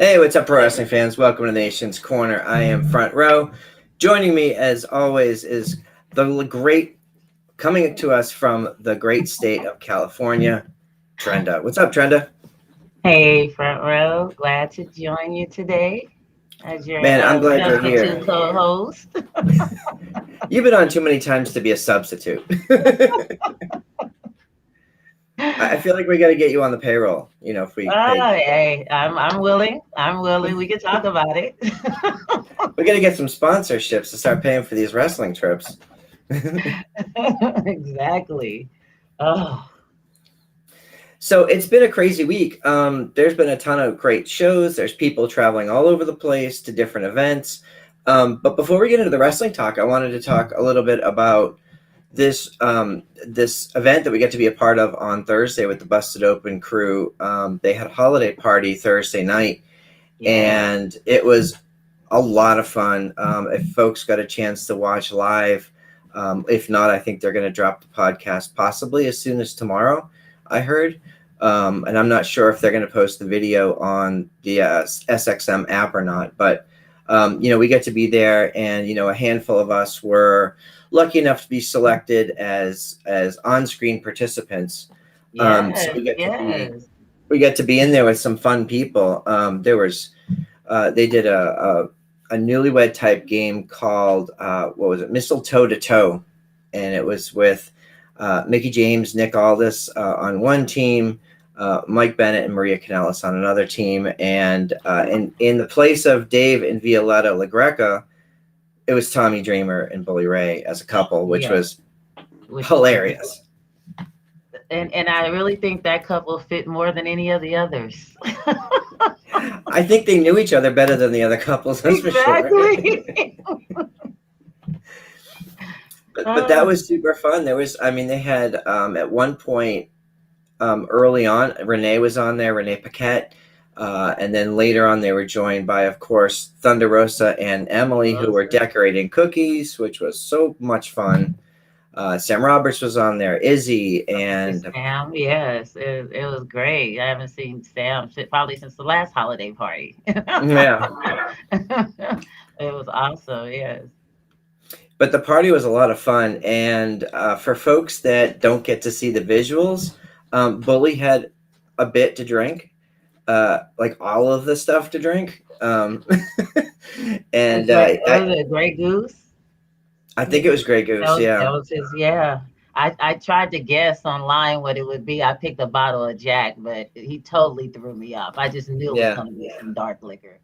Hey, what's up, pro wrestling fans? Welcome to Nation's Corner. I am Front Row. Joining me, as always, is the great, coming to us from the great state of California, Trenda. What's up, Trenda? Hey, Front Row. Glad to join you today as your Man, I'm glad you're substitute here. co-host. You've been on too many times to be a substitute. I feel like we got to get you on the payroll. You know, if we pay, Hey, I'm willing. I'm willing. We can talk about it. we got to get some sponsorships to start paying for these wrestling trips. Exactly. Oh, So it's been a crazy week. There's been a ton of great shows. There's people traveling all over the place to different events. But before we get into the wrestling talk, I wanted to talk a little bit about this event that we get to be a part of on Thursday with the Busted Open crew. They had a holiday party Thursday night, yeah. and it was a lot of fun. If folks got a chance to watch live, if not, I think they're going to drop the podcast possibly as soon as tomorrow, I heard. And I'm not sure if they're going to post the video on the SXM app or not, but we get to be there, and a handful of us were lucky enough to be selected as on-screen participants. So Yes. we Yes. get to be in there with some fun people. They did a newlywed type game called what was it, Mistletoe to Toe, and it was with Mickey James, Nick Aldis on one team, Mike Bennett and Maria Kanellis on another team, and in the place of Dave and Violetta LaGreca, it was Tommy Dreamer and Bully Ray as a couple, which Yes. was Which was hilarious. and I really think that couple fit more than any of the others. I think they knew each other better than the other couples, that's for sure. Exactly. But that was super fun. They had at one point early on, Renee was on there, Renee Paquette. And then later on, they were joined by, of course, Thunder Rosa and Emily, who were decorating cookies, which was so much fun. Sam Roberts was on there, Izzy, and Sam, yes, it was great. I haven't seen Sam probably since the last holiday party. yeah. It was awesome, yes. But the party was a lot of fun. And for folks that don't get to see the visuals, Bully had a bit to drink. Like all of the stuff to drink. And Was it Grey Goose? I think it was Grey Goose. That Yeah, was his, yeah. I tried to guess online what it would be. I picked a bottle of Jack, but he totally threw me off. I just knew it was yeah. going to be some dark liquor.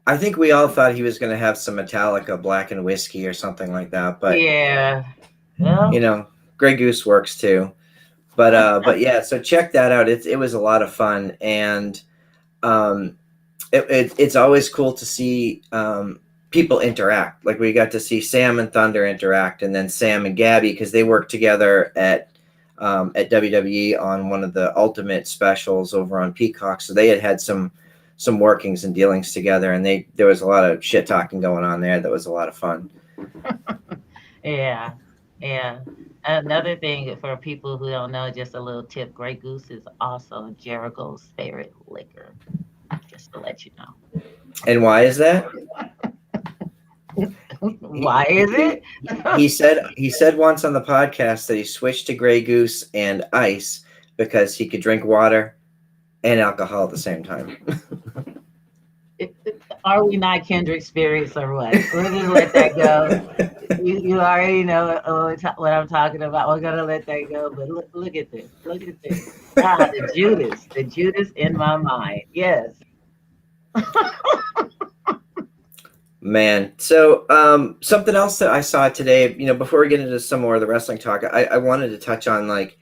I think we all thought he was going to have some Metallica Black and Whiskey or something like that. But Yeah. Well, Grey Goose works too. But yeah. So check that out. It was a lot of fun, and um, it's always cool to see people interact. Like we got to see Sam and Thunder interact, and then Sam and Gabby, because they worked together at WWE on one of the Ultimate specials over on Peacock. So they had some workings and dealings together, and there was a lot of shit talking going on there. That was a lot of fun. yeah. Yeah. Another thing for people who don't know, just a little tip, Grey Goose is also Jericho's favorite liquor. Just to let you know. And why is that? Why is it? He said once on the podcast that he switched to Grey Goose and ice because he could drink water and alcohol at the same time. Are we not kindred spirits or what? We'll just let that go. You already know what I'm talking about. We're gonna let that go. But look at this. Look at this. Ah, the Judas in my mind. Yes. Man, so something else that I saw today, before we get into some more of the wrestling talk, I wanted to touch on, like,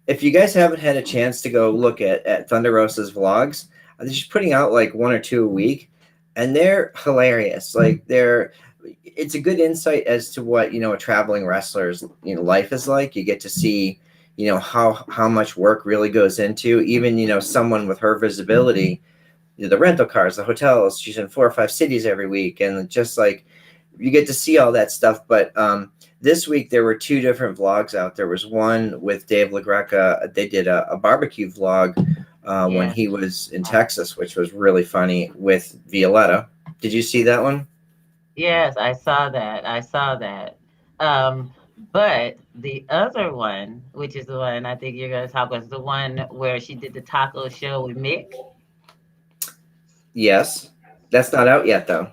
if you guys haven't had a chance to go look at Thunder Rosa's vlogs, they're just putting out like one or two a week, and they're hilarious. Like it's a good insight as to what a traveling wrestler's life is like. You get to see how much work really goes into even someone with her visibility, the rental cars, the hotels. She's in 4 or 5 cities every week, and just like you get to see all that stuff. But this week there were 2 different vlogs out. There was one with Dave LaGreca. They did a barbecue vlog when Yeah. he was in Texas, which was really funny with Violetta. Did you see that one? Yes, I saw that. I saw that. Um, but the other one, which is the one I think you're going to talk about, is the one where she did the taco show with Mick. Yes. That's not out yet, though.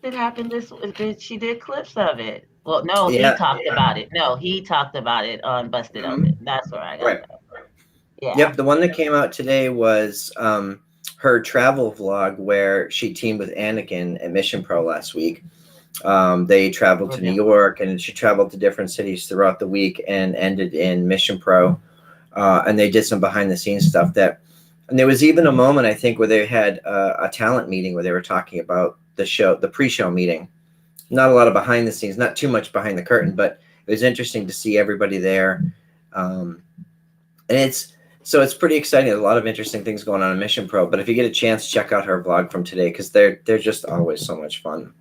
It happened she did clips of it. Well, no, he Yeah. talked about it. No, he talked about it on Busted Mhm. Open. That's where I got Right. that. Yeah. Yep. The one that came out today was her travel vlog where she teamed with Anakin at Mission Pro last week. They traveled to New Brilliant. York, and she traveled to different cities throughout the week and ended in Mission Pro. And they did some behind the scenes stuff and there was even a moment I think where they had a talent meeting where they were talking about the show, the pre-show meeting. Not a lot of behind the scenes, not too much behind the curtain, but it was interesting to see everybody there. Um, and it's pretty exciting. There's a lot of interesting things going on in Mission Pro. But if you get a chance, check out her vlog from today because they're just always so much fun.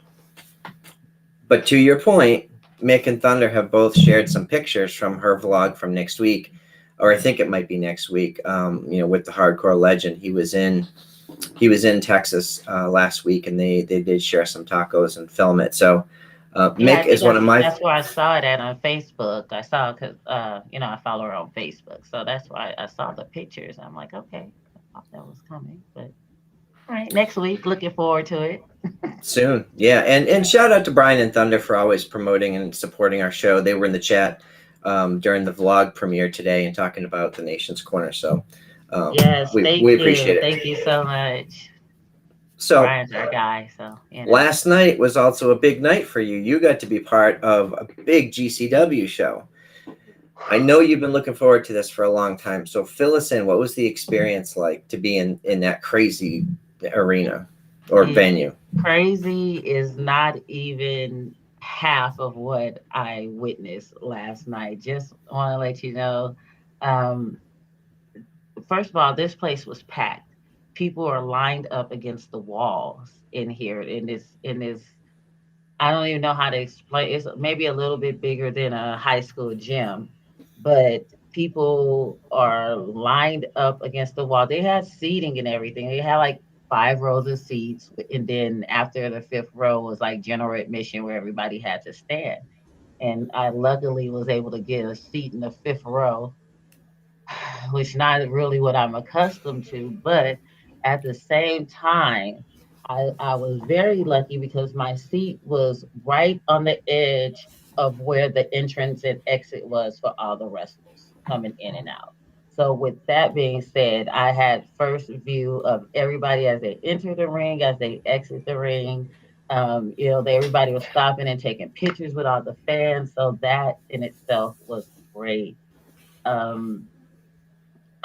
But to your point, Mick and Thunder have both shared some pictures from her vlog from next week, or I think it might be next week. With the Hardcore Legend, he was in Texas last week, and they did share some tacos and film it. So Yeah, I Mick think is one of my that's where I saw it at on Facebook. I saw because I follow her on Facebook, so that's why I saw the pictures. I'm like, okay, I thought that was coming, but all right, next week. Looking forward to it. soon, yeah, and shout out to Brian and Thunder for always promoting and supporting our show. They were in the chat during the vlog premiere today and talking about the Nation's Corner. So Yes, we appreciate it. thank you so much. So Brian's our guy, so last night was also a big night for you. You got to be part of a big GCW show. I know you've been looking forward to this for a long time. So fill us in. What was the experience like to be in that crazy arena or it, venue? crazy is not even half of what I witnessed last night. Just want to let you know. Um, First of all, this place was packed. People are lined up against the walls in here in this. I don't even know how to explain. It's maybe a little bit bigger than a high school gym, but people are lined up against the wall. They had seating and everything. They had like 5 rows of seats, and then after the fifth row was like general admission where everybody had to stand. And I luckily was able to get a seat in the fifth row, which not really what I'm accustomed to, but at the same time, I was very lucky because my seat was right on the edge of where the entrance and exit was for all the wrestlers coming in and out. So with that being said, I had first view of everybody as they enter the ring, as they exit the ring. Everybody was stopping and taking pictures with all the fans. So that in itself was great. Um,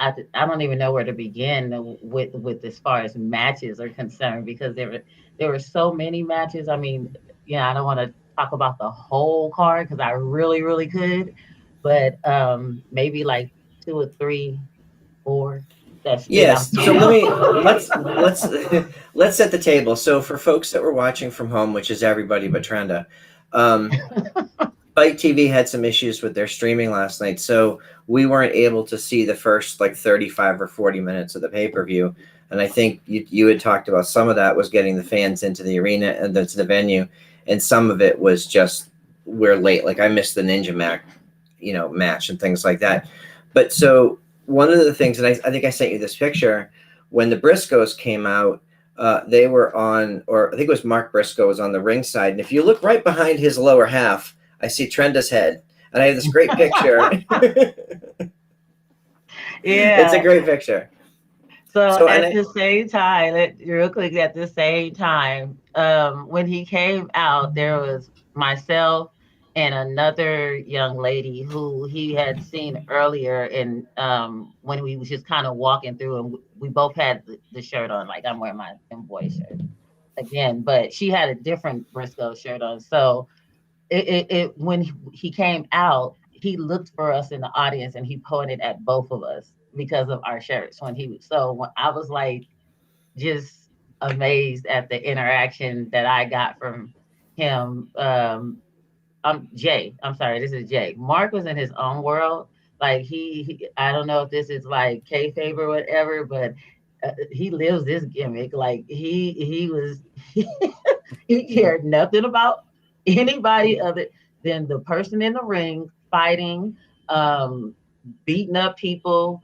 I don't even know where to begin with as far as matches are concerned because there were so many matches. I mean, I don't want to talk about the whole card because I really could, but maybe like two or three, four that stood out Yes. to So me. let's set the table. So for folks that were watching from home, which is everybody but Trenda, um, Fight TV had some issues with their streaming last night, so we weren't able to see the first like 35 or 40 minutes of the pay-per-view. And I think you had talked about some of that was getting the fans into the arena and to the venue, and some of it was just we're late. Like I missed the Ninja Mac, match and things like that. But so one of the things, and I think I sent you this picture when the Briscoes came out. They were on, or I think it was Mark Briscoe was on the ringside, and if you look right behind his lower half, I see Trenda's head, and I have this great picture. It's a Yeah. great picture. So So, and at the same time, real quick, at the same time, when he came out, there was myself and another young lady who he had seen earlier, and when we was just kind of walking through, and we both had the shirt on, like I'm wearing my boy shirt again, but she had a different Briscoe shirt on. So when he came out, he looked for us in the audience and he pointed at both of us because of our shirts. When I was like just amazed at the interaction that I got from him. I'm Jay. I'm sorry, this is Jay. Mark was in his own world, Like I don't know if this is like kayfabe or whatever, but he lives this gimmick. Like he was he cared nothing about anybody other than the person in the ring fighting, um, beating up people.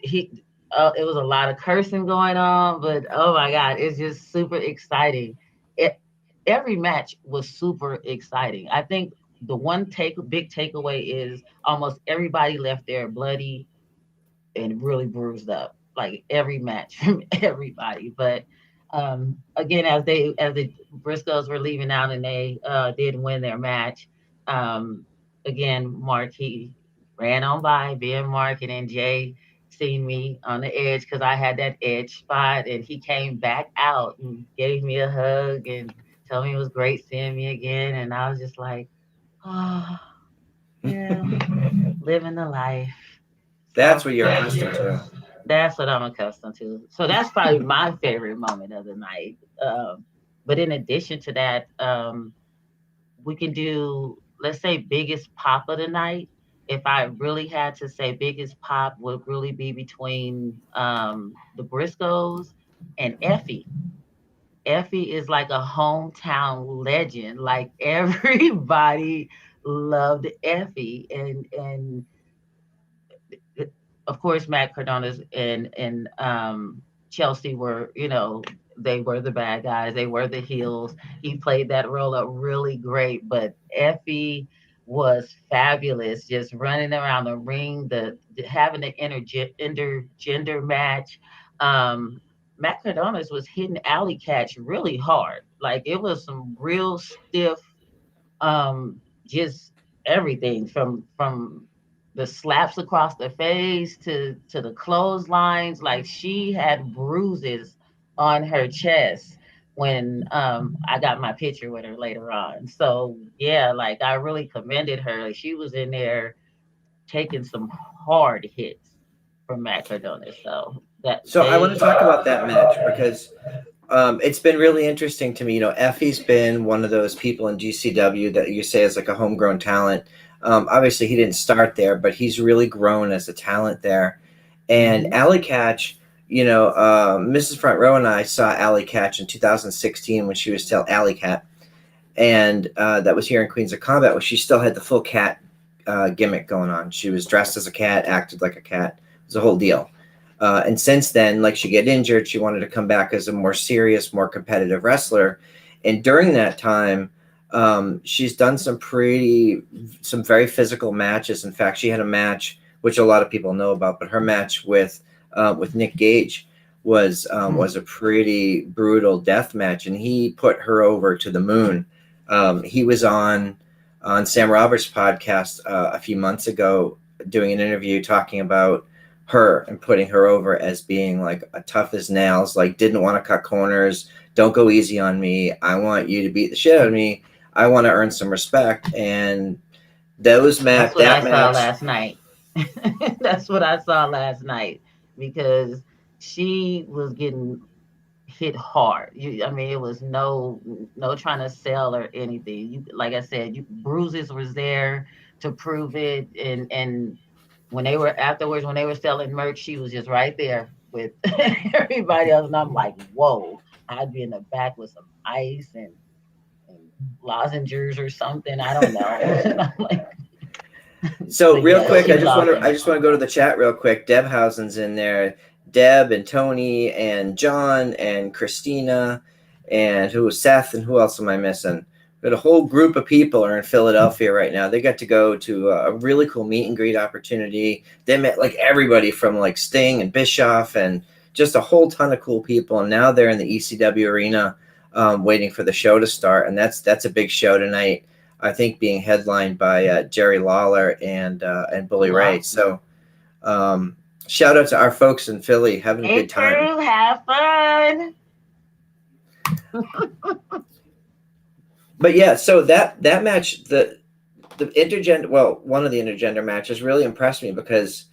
He it was a lot of cursing going on, but oh my god, it's just super exciting. It, every match was super exciting. I think the one big takeaway is almost everybody left there bloody and really bruised up, like every match from everybody. But again, as the Briscoes were leaving out and they did win their match, um, again, Mark he ran on by, being Mark, and then Jay seen me on the edge because I had that edge spot, and he came back out and gave me a hug and told me it was great seeing me again, and I was just like, oh yeah, living the life. That's So what you're accustomed to. that's what I'm accustomed to. So that's probably my favorite moment of the night. But in addition to that, we can do, let's say, biggest pop of the night. If I really had to say, biggest pop would really be between the Briscoes and Effie. Effie is like a hometown legend. Like everybody loved Effie, and of course, Matt Cardonas and Chelsea were, they were the bad guys. They were the heels. He played that role up really great. But Effie was fabulous, just running around the ring, having the intergender match. Um, Matt Cardonas was hitting alley catch really hard. Like it was some real stiff, just everything from the slaps across the face to the clotheslines. Like she had bruises on her chest when I got my picture with her later on. So yeah, like I really commended her. Like she was in there taking some hard hits from Matt Cardona. So that So I want to talk about that match because it's been really interesting to me. Effie's been one of those people in GCW that you say is like a homegrown talent. Obviously, he didn't start there, but he's really grown as a talent there. And Mhm. Alley Catch, Mrs. Front Row and I saw Alley Catch in 2016 when she was still Alley Cat. And that was here in Queens of Combat, where she still had the full cat gimmick going on. She was dressed as a cat, acted like a cat. It was a whole deal. And since then, like she get injured, she wanted to come back as a more serious, more competitive wrestler. And during that time, she's done some very physical matches. In fact, she had a match which a lot of people know about, but her match with Nick Gage was a pretty brutal death match, and he put her over to the moon. He was on Sam Roberts' podcast a few months ago doing an interview talking about her and putting her over as being like a tough as nails, like didn't want to cut corners, don't go easy on me. I want you to beat the shit out of me. I want to earn some respect. And That's what I that saw match. last night. That's what I saw last night because she was getting hit hard. I mean, it was no trying to sell or anything. Like I said, bruises was there to prove it, and when they were afterwards, when they were selling merch, she was just right there with everybody else, and I'm like, whoa! I'd be in the back with some ice and lozenges or something. I don't know. I'm like, So but real yeah, quick, she was I awesome. just want to go to the chat real quick. Debhausen's in there. Deb and Tony and John and Christina and Seth and who else am I missing? But a whole group of people are in Philadelphia right now. They got to go to a really cool meet and greet opportunity. They met like everybody from like Sting and Bischoff and just a whole ton of cool people. And now they're in the ECW arena waiting for the show to start. And that's a big show tonight. I think being headlined by Jerry Lawler and Bully Ray. Wow. So shout out to our folks in Philly having a Hey good time. crew, have fun. But yeah, so that match, the intergender, well, one of the intergender matches really impressed me because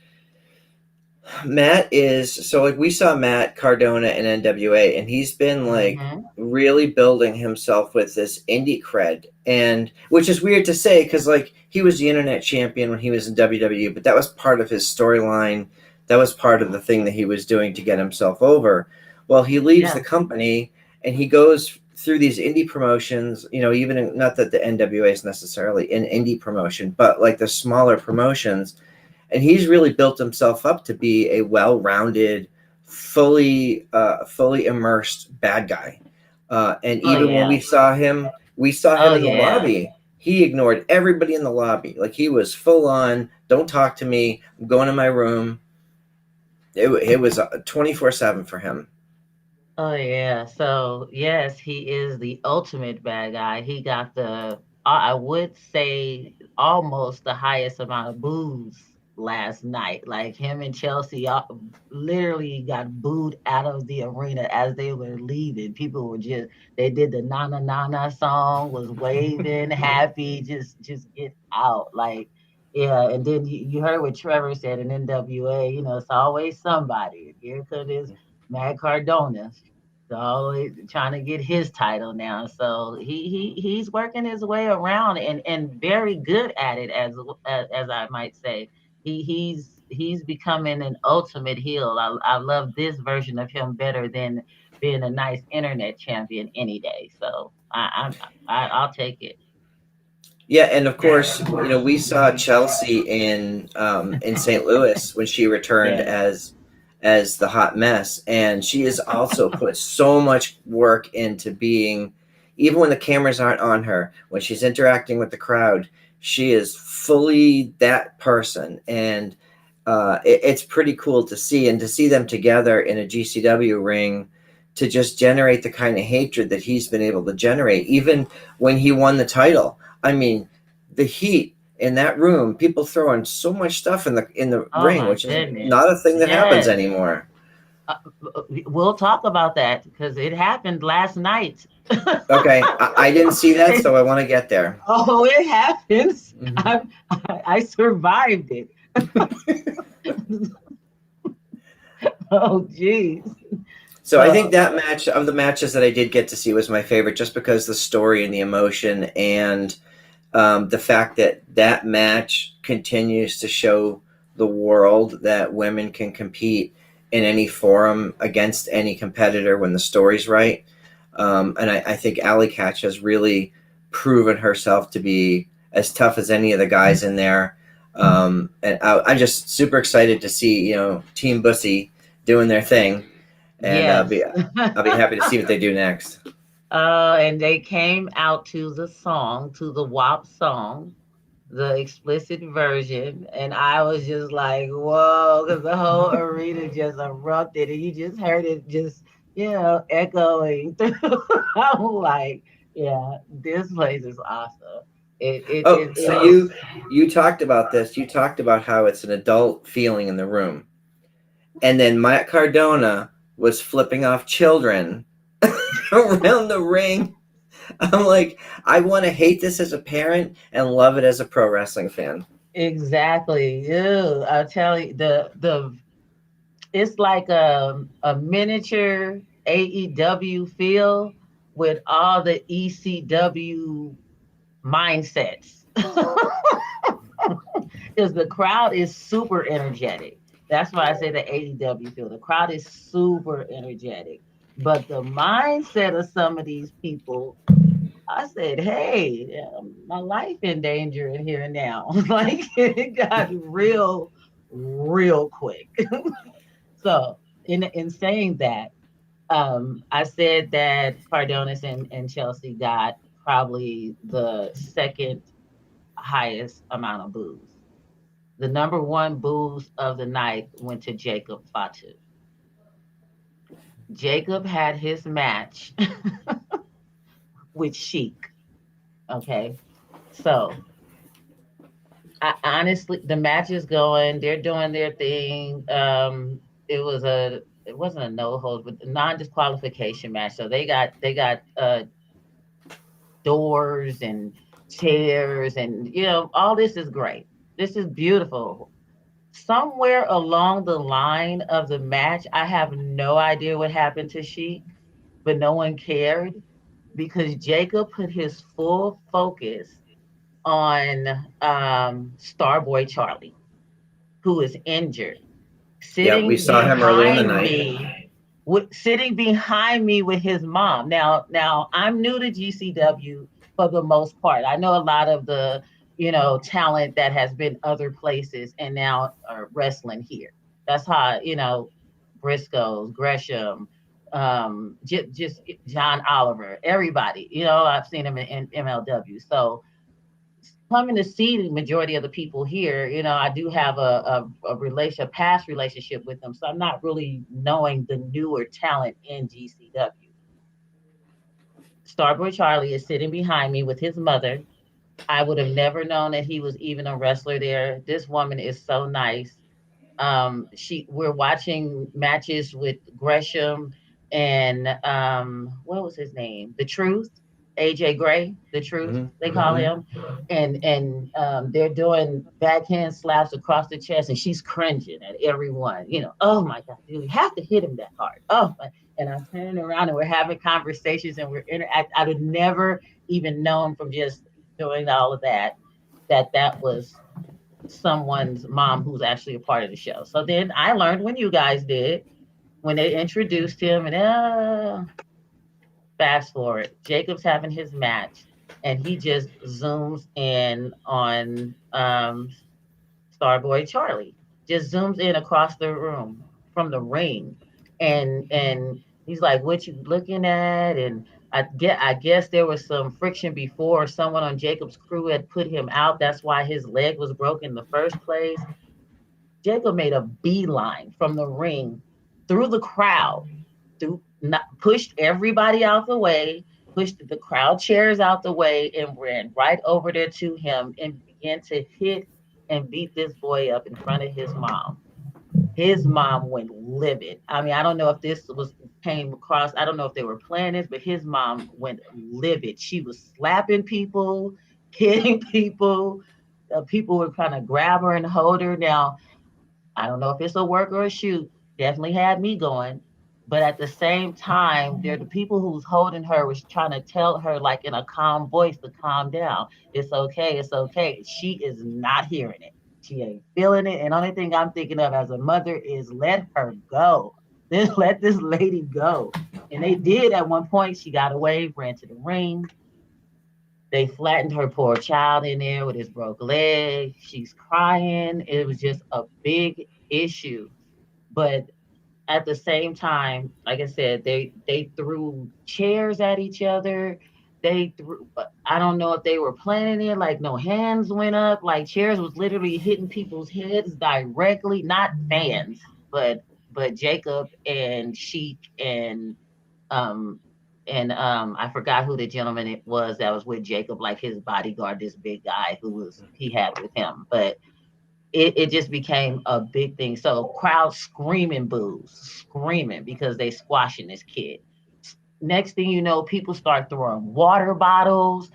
Matt is so like we saw Matt Cardona in NWA, and he's been like Mm-hmm. really building himself with this indie cred, and which is weird to say because like he was the internet champion when he was in WWE, but that was part of his storyline. That was part of the thing that he was doing to get himself over. Well, he leaves the Yeah. company and he goes through these indie promotions. You know, even not that the NWA is necessarily an indie promotion, but like the smaller promotions, and he's really built himself up to be a well-rounded, fully immersed bad guy. And Oh even when yeah. we saw him Oh in the yeah. lobby. He ignored everybody in the lobby. Like he was full on. Don't talk to me. I'm going to my room. It was 24/7 for him. Oh yeah. So yes, he is the ultimate bad guy. He got I would say almost the highest amount of boos last night. Like him and Chelsea literally got booed out of the arena as they were leaving. People were just they did the na na na na song, was waving, happy, just get out. Like yeah, and then you heard what Trevor said in NWA, it's always somebody. Here comes this Matt Cardona always trying to get his title now. So he's working his way around and very good at it as I might say. He's becoming an ultimate heel. I love this version of him better than being a nice internet champion any day. So I'll take it. Yeah, and of course, we saw Chelsea in St. Louis when she returned Yeah. as the hot mess, and she has also put so much work into being, even when the cameras aren't on her, when she's interacting with the crowd, she is fully that person, and it's pretty cool to see, and to see them together in a GCW ring. To just generate the kind of hatred that he's been able to generate, even when he won the title. I mean, the heat in that room, people throwing so much stuff in the Oh ring, my which is goodness. not a thing that happens Yes. anymore. Uh, we'll talk about that because it happened last night. Okay, I didn't see that, so I want to get there. Oh, it happens. Mhm. I survived it. Oh, jeez. So I think So, that match of the matches that I did get to see was my favorite, just because the story and the emotion and the fact that that match continues to show the world that women can compete in any forum against any competitor when the story's right. And I think Alley Catch has really proven herself to be as tough as any of the guys in there. And I'm just super excited to see Team Bussy doing their thing, and yes. I'll be happy to see what they do next. And they came out to the song, to the WAP song, the explicit version. And I was just like, whoa, because the whole arena just erupted and you just heard it just, echoing through. I'm like, yeah, this place is awesome. Oh, It so is. you talked about this. You talked about how it's an adult feeling in the room, and then Matt Cardona was flipping off children around the ring. I'm like, I want to hate this as a parent and love it as a pro wrestling fan. Exactly. Ew, I'll tell you the it's like a miniature AEW feel with all the ECW mindsets. Because the crowd is super energetic. That's why I say the AEW feel. The crowd is super energetic. But the mindset of some of these people, I said, hey, my life in danger in here now. Like it got real quick. So in saying that, I said that Cardonis and Chelsea got probably the second highest amount of boos. The number one boos of the night went to Jacob Fatu. Jacob had his match with Sheik. Okay. So honestly, the match is going. They're doing their thing. It wasn't a no hold, but a non disqualification match. So they got doors and chairs and all this is great. This is beautiful. Somewhere along the line of the match, I have no idea what happened to Sheik, but no one cared because Jacob put his full focus on Starboy Charlie, who is injured, Yeah, we sitting saw him early in the behind night. me sitting behind me with his mom. Now I'm new to GCW for the most part. I know a lot of the talent that has been other places and now are wrestling here. That's how Briscoes, Gresham, just John Oliver, everybody. I've seen him in MLW. So coming to see the majority of the people here, I do have a past relationship with them. So I'm not really knowing the newer talent in GCW. Starboy Charlie is sitting behind me with his mother. I would have never known that he was even a wrestler there. This woman is so nice. We're watching matches with Gresham and what was his name? The Truth, AJ Gray, The Truth, they call him. And they're doing backhand slaps across the chest, and she's cringing at everyone. Oh my God, dude, you have to hit him that hard. Oh my. And I'm turning around and we're having conversations and we're interact. I would never even know him from just doing all of that. That was someone's mom who's actually a part of the show. So then I learned when you guys did, when they introduced him, and fast forward, Jacob's having his match, and he just zooms in on Starboy Charlie, just zooms in across the room from the ring, and he's like, "What you looking at?" And I guess there was some friction before. Someone on Jacob's crew had put him out. That's why his leg was broken in the first place. Jacob made a beeline from the ring through the crowd, pushed everybody out the way, pushed the crowd chairs out the way, and ran right over there to him and began to hit and beat this boy up in front of his mom. His mom went livid. I mean, I don't know if this was came across. I don't know if they were planning this, but his mom went livid. She was slapping people, hitting people. People were trying to grab her and hold her. Now, I don't know if it's a work or a shoot. Definitely had me going. But at the same time, they're the people who's holding her was trying to tell her like in a calm voice to calm down. It's okay. It's okay. She is not hearing it. She ain't feeling it. And only thing I'm thinking of as a mother is let her go. Just let this lady go. And they did at one point. She got away, ran to the ring. They flattened her poor child in there with his broke leg. She's crying. It was just a big issue. But at the same time, like I said, they threw chairs at each other. They threw. I don't know if they were planning it. Like no hands went up. Like chairs was literally hitting people's heads directly. Not fans, but Jacob and Sheik um I forgot who the gentleman it was that was with Jacob, like his bodyguard, this big guy he had with him. But it just became a big thing. So crowd screaming boos, screaming because they squashing this kid. Next thing you know, people start throwing water bottles,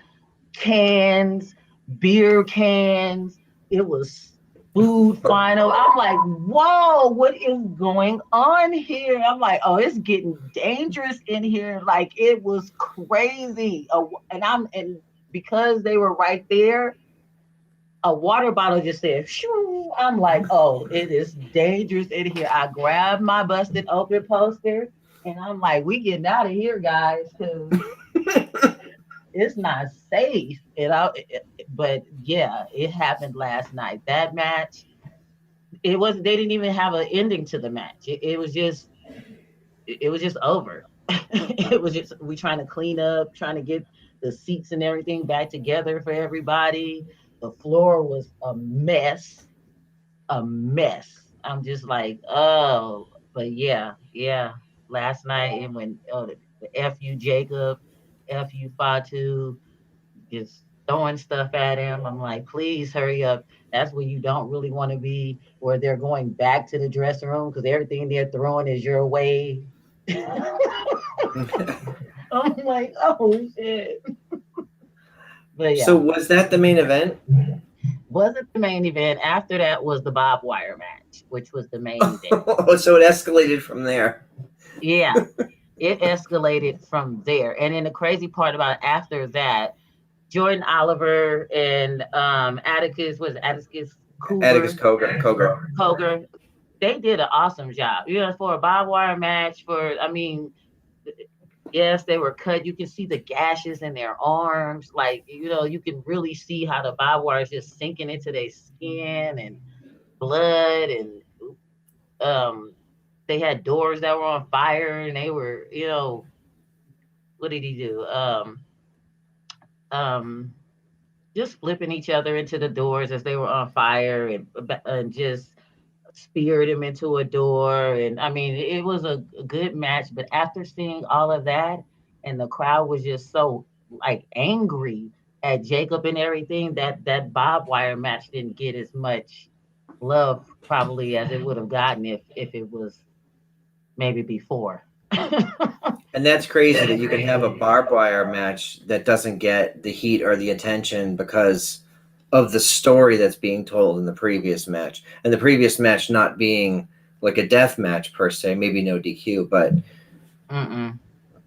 cans, beer cans. It was food final. I'm like, whoa, what is going on here? I'm like, oh, it's getting dangerous in here. Like it was crazy. And because they were right there, a water bottle just said, shoo. I'm like, oh, it is dangerous in here. I grabbed my busted open poster and I'm like, we getting out of here, guys, because it's not safe. But yeah, it happened last night. That match, they didn't even have an ending to the match. It was just over. It was just we trying to clean up, trying to get the seats and everything back together for everybody. The floor was a mess, a mess. I'm just like, oh, but yeah. Last night it went, the FU Jacob, FU Fatu, just throwing stuff at him. I'm like, please hurry up. That's where you don't really want to be, where they're going back to the dressing room because everything they're throwing is your way. I'm like, oh shit. But So yeah, was that the main event? wasn't the main event. After that was the barbed wire match, which was the main event. So it escalated from there. Yeah, it escalated from there. And then the crazy part about after that, Jordan Oliver and Atticus Atticus Cooper, Coger, they did an awesome job. For a barbed wire match. Yes, they were cut. You can see the gashes in their arms. Like, you can really see how the barbed wire is just sinking into their skin and blood. And they had doors that were on fire, and they were, what did he do? Um, just flipping each other into the doors as they were on fire, and just speared him into a door. And I mean, it was a good match. But after seeing all of that, and the crowd was just so like angry at Jacob and everything, that barbed wire match didn't get as much love probably as it would have gotten if it was maybe before. And that's crazy that you can have a barbed wire match that doesn't get the heat or the attention because of the story that's being told in the previous match. And the previous match not being like a death match per se, maybe no DQ, but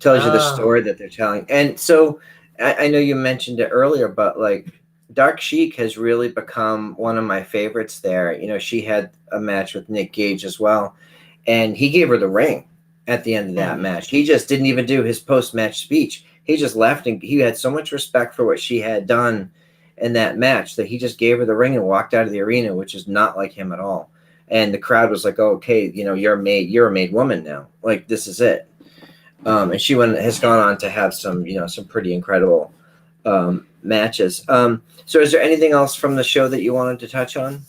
tells you the story that they're telling. And so I know you mentioned it earlier, but like Dark Sheik has really become one of my favorites there. She had a match with Nick Gage as well, and he gave her the ring at the end of that match. He just didn't even do his post-match speech. He just left, and he had so much respect for what she had done in that match that he just gave her the ring and walked out of the arena, which is not like him at all. And the crowd was like, oh, okay, you're a made woman now. Like, this is it. And she has gone on to have some pretty incredible matches. So is there anything else from the show that you wanted to touch on?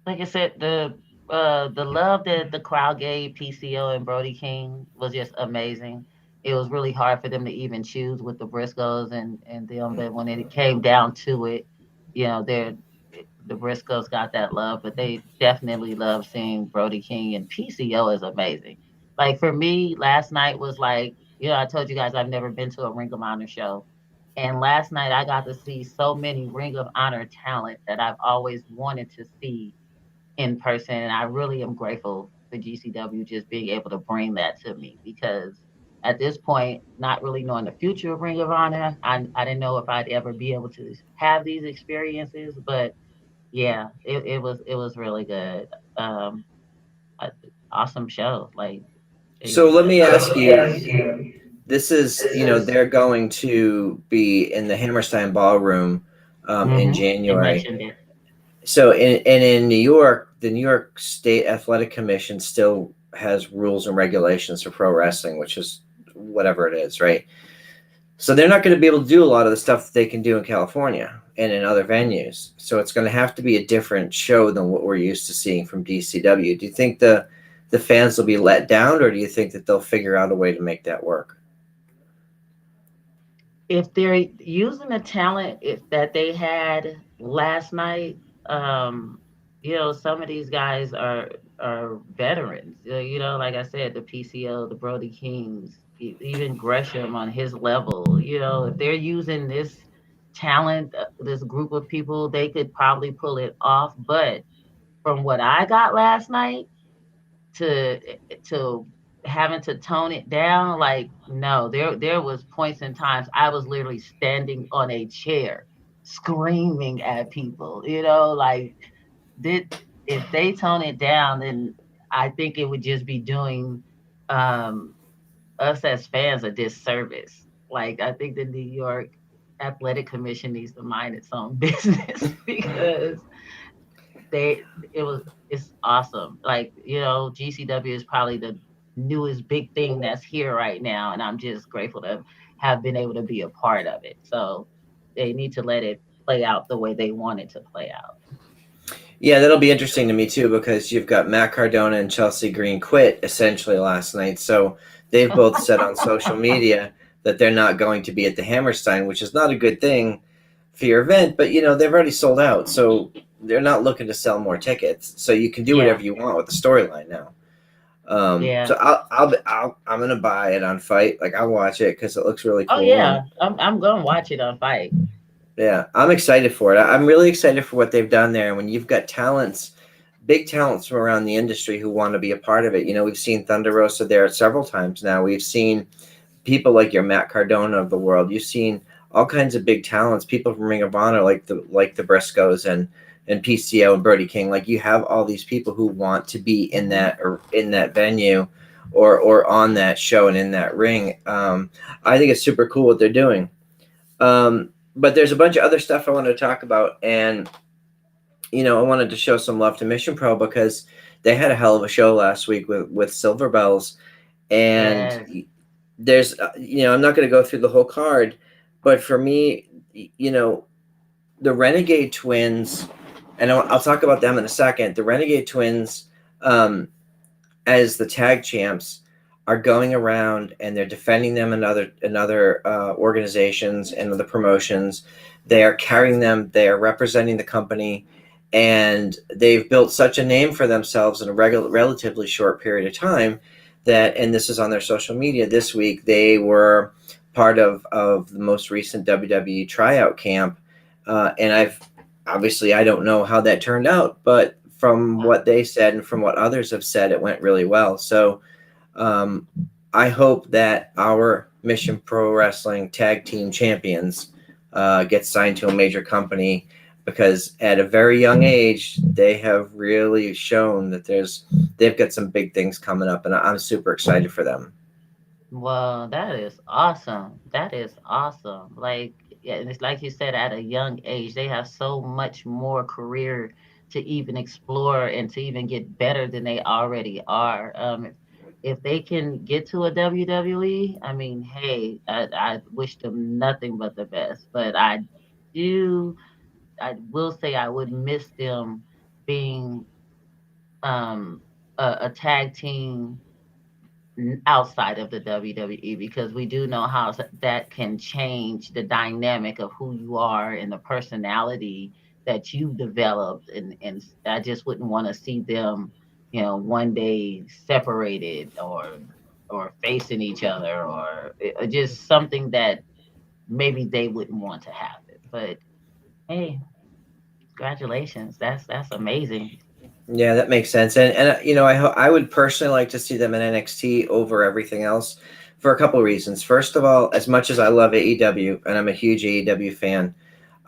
Like I said, the love that the crowd gave PCO and Brody King was just amazing. It was really hard for them to even choose with the Briscoes and them, but when it came down to it, the Briscoes got that love, but they definitely love seeing Brody King, and PCO is amazing. Like for me, last night was like, I told you guys I've never been to a Ring of Honor show. And last night I got to see so many Ring of Honor talent that I've always wanted to see in person. And I really am grateful for GCW just being able to bring that to me, because at this point, not really knowing the future of Ring of Honor, I didn't know if I'd ever be able to have these experiences. But yeah, it was really good. A- Awesome show. Like, So let me ask you, this is, they're going to be in the Hammerstein Ballroom in they January. mentioned it. So in New York, the New York State Athletic Commission still has rules and regulations for pro wrestling, which is whatever it is, right? So they're not going to be able to do a lot of the stuff that they can do in California and in other venues. So it's going to have to be a different show than what we're used to seeing from DCW. Do you think the fans will be let down, or do you think that they'll figure out a way to make that work? If they're using the talent that they had last night, some of these guys are veterans. Like I said, the PCO, the Brody Kings, even Gresham on his level. If they're using this talent, this group of people, they could probably pull it off. But from what I got last night, to to having to tone it down, like, no, there was points in times I was literally standing on a chair screaming at people, like, did if they tone it down, then I think it would just be doing um us as fans a disservice. Like, I think the New York Athletic Commission needs to mind its own business, because they it's awesome. Like, GCW is probably the newest big thing that's here right now, and I'm just grateful to have been able to be a part of it. So they need to let it play out the way they want it to play out. Yeah, that'll be interesting to me too, because you've got Matt Cardona and Chelsea Green quit essentially last night. So they've both said on social media that they're not going to be at the Hammerstein, which is not a good thing for your event, but they've already sold out. So they're not looking to sell more tickets. So you can do whatever you want with the storyline now. So I'm gonna buy it on Fight. Like, I'll watch it because it looks really cool. Oh yeah, I'm gonna watch it on Fight. Yeah, I'm excited for it. I'm really excited for what they've done there. When you've got talents, big talents from around the industry who want to be a part of it. We've seen Thunder Rosa there several times now. We've seen people like your Matt Cardona of the world. You've seen all kinds of big talents, people from Ring of Honor like the Briscoes and PCO and Brody King. Like you have all these people who want to be in that or in that venue or on that show and in that ring. I think it's super cool what they're doing. But there's a bunch of other stuff I wanted to talk about, and I wanted to show some love to Mission Pro because they had a hell of a show last week with Silver Bells, and Yes. there's I'm not going to go through the whole card, but for me, the Renegade Twins, and I'll talk about them in a second. The Renegade Twins, um, as the tag champs, are going around and they're defending them in other organizations and other promotions. They are carrying them. They are representing the company, and they've built such a name for themselves in a relatively short period of time that. And this is on their social media this week. They were part of the most recent WWE tryout camp, and I don't know how that turned out, but from what they said and from what others have said, it went really well. So um, I hope that our Mission Pro Wrestling Tag Team Champions get signed to a major company because at a very young age they have really shown that they've got some big things coming up, and I'm super excited for them. Well, that is awesome. That is awesome. Like, yeah, and it's like you said, at a young age, they have so much more career to even explore and to even get better than they already are. If they can get to a WWE, I mean, hey, I wish them nothing but the best. But do, I will say I would miss them being um, a tag team outside of the WWE, because we do know how that can change the dynamic of who you are and the personality that you've developed, and I just wouldn't want to see them, one day separated or facing each other, or just something that maybe they wouldn't want to happen. But hey, congratulations, that's amazing. Yeah, that makes sense. And I would personally like to see them in NXT over everything else for a couple of reasons. First of all, as much as I love AEW and I'm a huge AEW fan,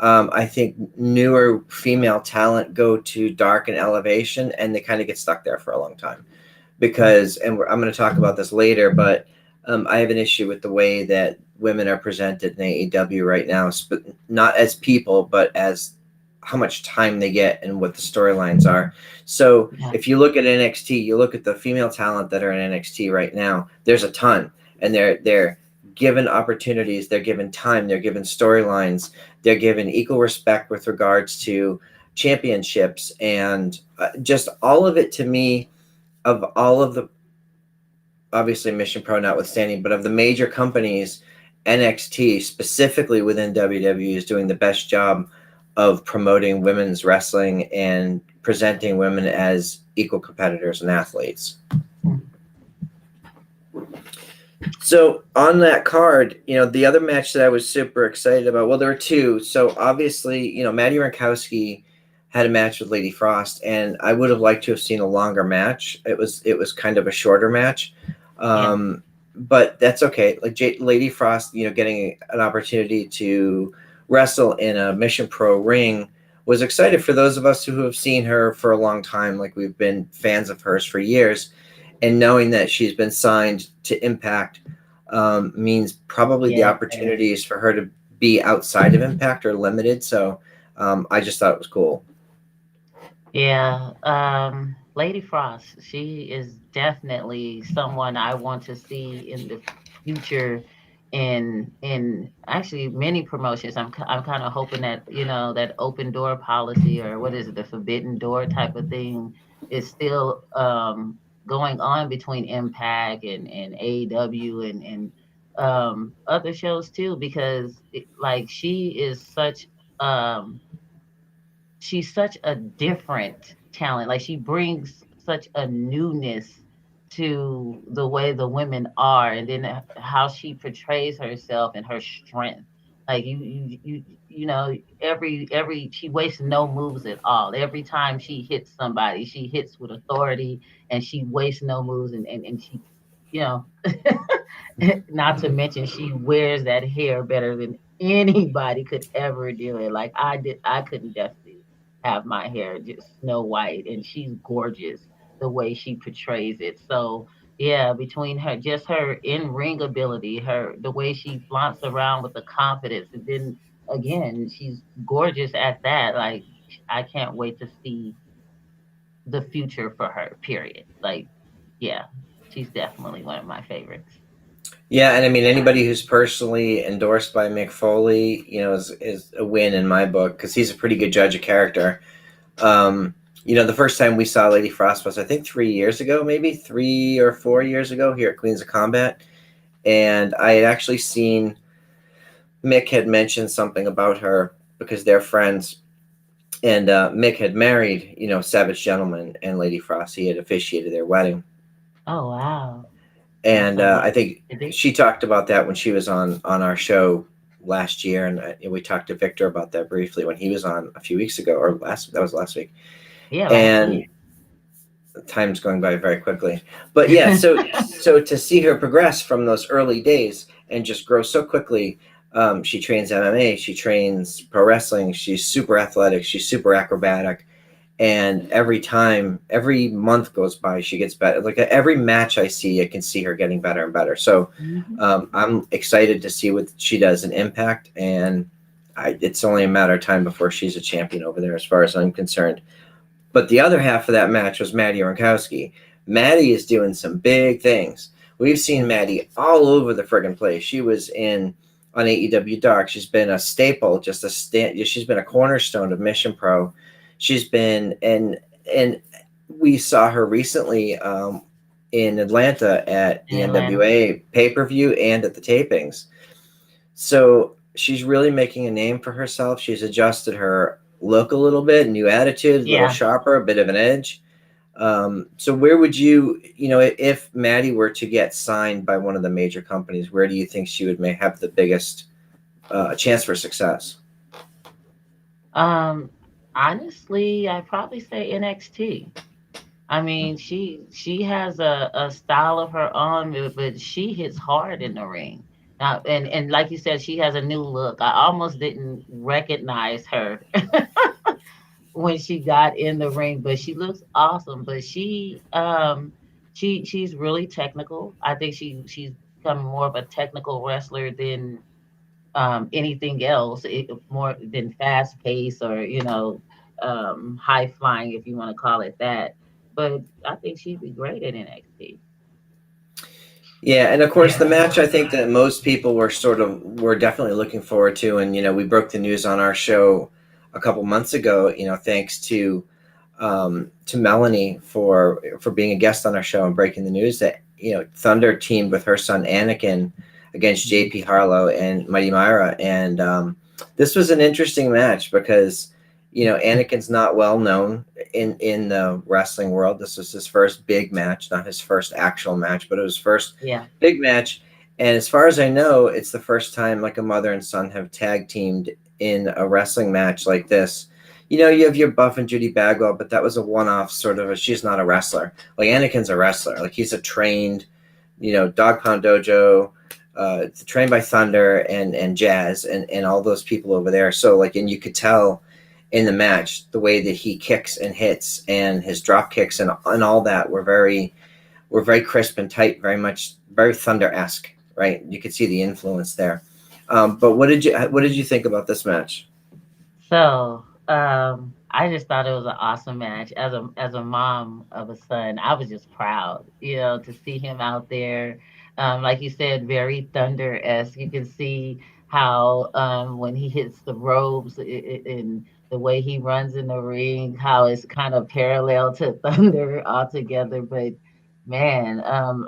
I think newer female talent go to Dark and Elevation, and they kind of get stuck there for a long time because, and I'm going to talk about this later, but I have an issue with the way that women are presented in AEW right now, not as people, but as how much time they get and what the storylines are. So Yeah. if you look at NXT, you look at the female talent that are in NXT right now. There's a ton, and they're given opportunities, they're given time, they're given storylines, they're given equal respect with regards to championships, and just all of it to me, of all of the, obviously Mission Pro notwithstanding, but of the major companies, NXT specifically within WWE is doing the best job of promoting women's wrestling and presenting women as equal competitors and athletes. So on that card, the other match that I was super excited about, well, there were two. So obviously, Maddie Rankowski had a match with Lady Frost, and I would have liked to have seen a longer match. It was kind of a shorter match. Yeah. But that's okay. Like Lady Frost, getting an opportunity to wrestle in a Mission Pro ring was excited for those of us who have seen her for a long time. Like we've been fans of hers for years, and knowing that she's been signed to Impact means probably the Yeah. opportunities for her to be outside of Impact are limited. So I just thought it was cool. Yeah, Lady Frost, she is definitely someone I want to see in the future in actually many promotions. I'm kind of hoping that, that open door policy, or what is it, the forbidden door type of thing, is still going on between Impact and AEW and other shows too, because like um she's such a different talent. Like she brings such a newness to the way the women are, and then how she portrays herself and her strength. Like every she wastes no moves at all. Every time she hits somebody, she hits with authority, and she wastes no moves, and she, you know, not to mention she wears that hair better than anybody could ever do it. Like I couldn't definitely have my hair just snow white, and she's gorgeous the way she portrays it. So yeah, between her, just her in ring ability, her the way she flaunts around with the confidence, and then again, she's gorgeous at that. Like I can't wait to see the future for her. Period. Like, yeah, she's definitely one of my favorites. Yeah, and I mean anybody who's personally endorsed by Mick Foley, is a win in my book because he's a pretty good judge of character. The first time we saw Lady Frost was I think 3 years ago, maybe 3 or 4 years ago here at Queens of Combat, and I had actually seen Mick had mentioned something about her because they're friends, and Mick had married Savage Gentleman and Lady Frost. He had officiated their wedding, Oh wow, that's and so I good. think she talked about that when she was on our show last year, and we talked to Victor about that briefly when he was on a few weeks ago, or last week, Yeah, last and week. time's going by very quickly. But yeah, so to see her progress from those early days and just grow so quickly. She trains MMA, she trains pro wrestling, she's super athletic, she's super acrobatic, and every month goes by, she gets better. Like every match I see, I can see her getting better and better. So Hmm. I'm excited to see what she does in Impact, and it's only a matter of time before she's a champion over there, as far as I'm concerned. But the other half of that match was Maddie Ronkowski. Maddie is doing some big things. We've seen Yeah. Maddie all over the friggin' place. She was in on AEW Dark. She's been a staple, just a stand. She's been a cornerstone of Mission Pro. She's been and we saw her recently in Atlanta at In the Atlanta. NWA pay per view and at the tapings. So she's really making a name for herself. She's adjusted her look a little bit, new attitude, a little Yeah. sharper, a bit of an edge. So where would if Maddie were to get signed by one of the major companies, where do you think she would may have the biggest chance for success? Um, Honestly, I probably say NXT. I mean, she has a style of her own, but she hits hard in the ring. Now, and like you said, she has a new look. I almost didn't recognize her when she got in the ring, but she looks awesome. But she's really technical. I think she's becoming more of a technical wrestler than anything else, more than fast pace or high flying, if you want to call it that. But I think she'd be great at NXT. Yeah, and of course the match I think that most people were definitely looking forward to, and we broke the news on our show a couple months ago. Thanks to Melanie for being a guest on our show and breaking the news that Thunder teamed with her son Anakin against Mhm. JP Harlow and Mighty Myra, and this was an interesting match because Anakin's not well known in the wrestling world. This was his first big match, not his first actual match, but it was first Yeah. big match. And as far as I know, it's the first time like a mother and son have tag teamed in a wrestling match like this. You have your Buff and Judy Bagwell, but that was a one-off sort of. She's not a wrestler. Like Anakin's a wrestler. Like he's a trained, Dog Pound Dojo, trained by Thunder and Jazz and all those people over there. So like, and you could tell in the match the way that he kicks and hits and his drop kicks and all that were very crisp and tight, very Thunder esque. Right, you could see the influence there. But what did you think about this match? So, I just thought it was an awesome match. As a mom of a son, I was just proud, to see him out there. Like you said, very Thunder-esque. You can see how when he hits the ropes and the way he runs in the ring, how it's kind of parallel to Thunder altogether. But man,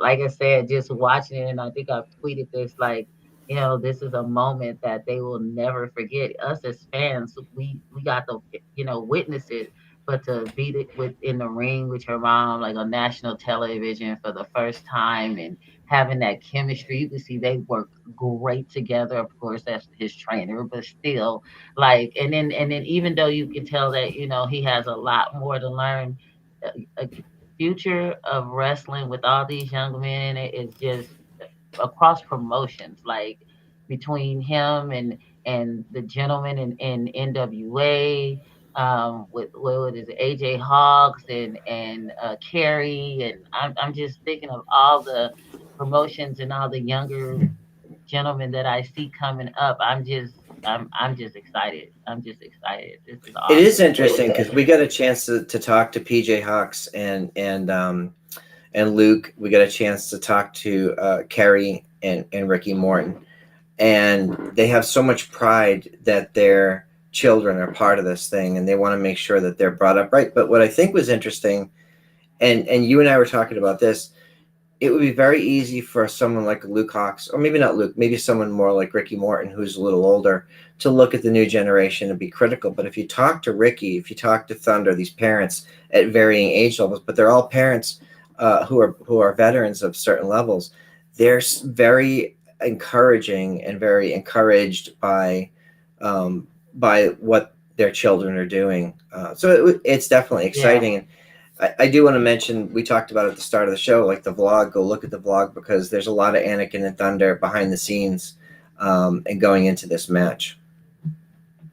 like I said, just watching it, and I think I've tweeted this, like, this is a moment that they will never forget. Us as fans, we got to, witness it. but to beat it in the ring with your mom, like on national television for the first time, and having that chemistry, you can see they work great together. Of course, that's his trainer, but still, like, and then even though you can tell that he has a lot more to learn, a future of wrestling with all these young men in it is just across promotions, like between him and the gentleman in NWA, with what is it, AJ Hawks and Carrie, and I'm just thinking of all the promotions and all the younger gentlemen that I see coming up. I'm just excited. I'm just excited. This is It is awesome. interesting because we got a chance to talk to PJ Hawks and Luke. We got a chance to talk to Kerry and Ricky Morton, and they have so much pride that their children are part of this thing, and they want to make sure that they're brought up right. But what I think was interesting, and you and I were talking about this, it would be very easy for someone like Luke Hawks, or maybe not Luke, maybe someone more like Ricky Morton, who's a little older, to look at the new generation and be critical. But if you talk to Ricky, if you talk to Thunder, these parents at varying age levels, but they're all parents who are veterans of certain levels, they're very encouraging and very encouraged by what their children are doing. So it's definitely Yeah. exciting. I do want to mention, we talked about at the start of the show, like the vlog. Go look at the vlog because there's a lot of Anakin and Thunder behind the scenes and going into this match.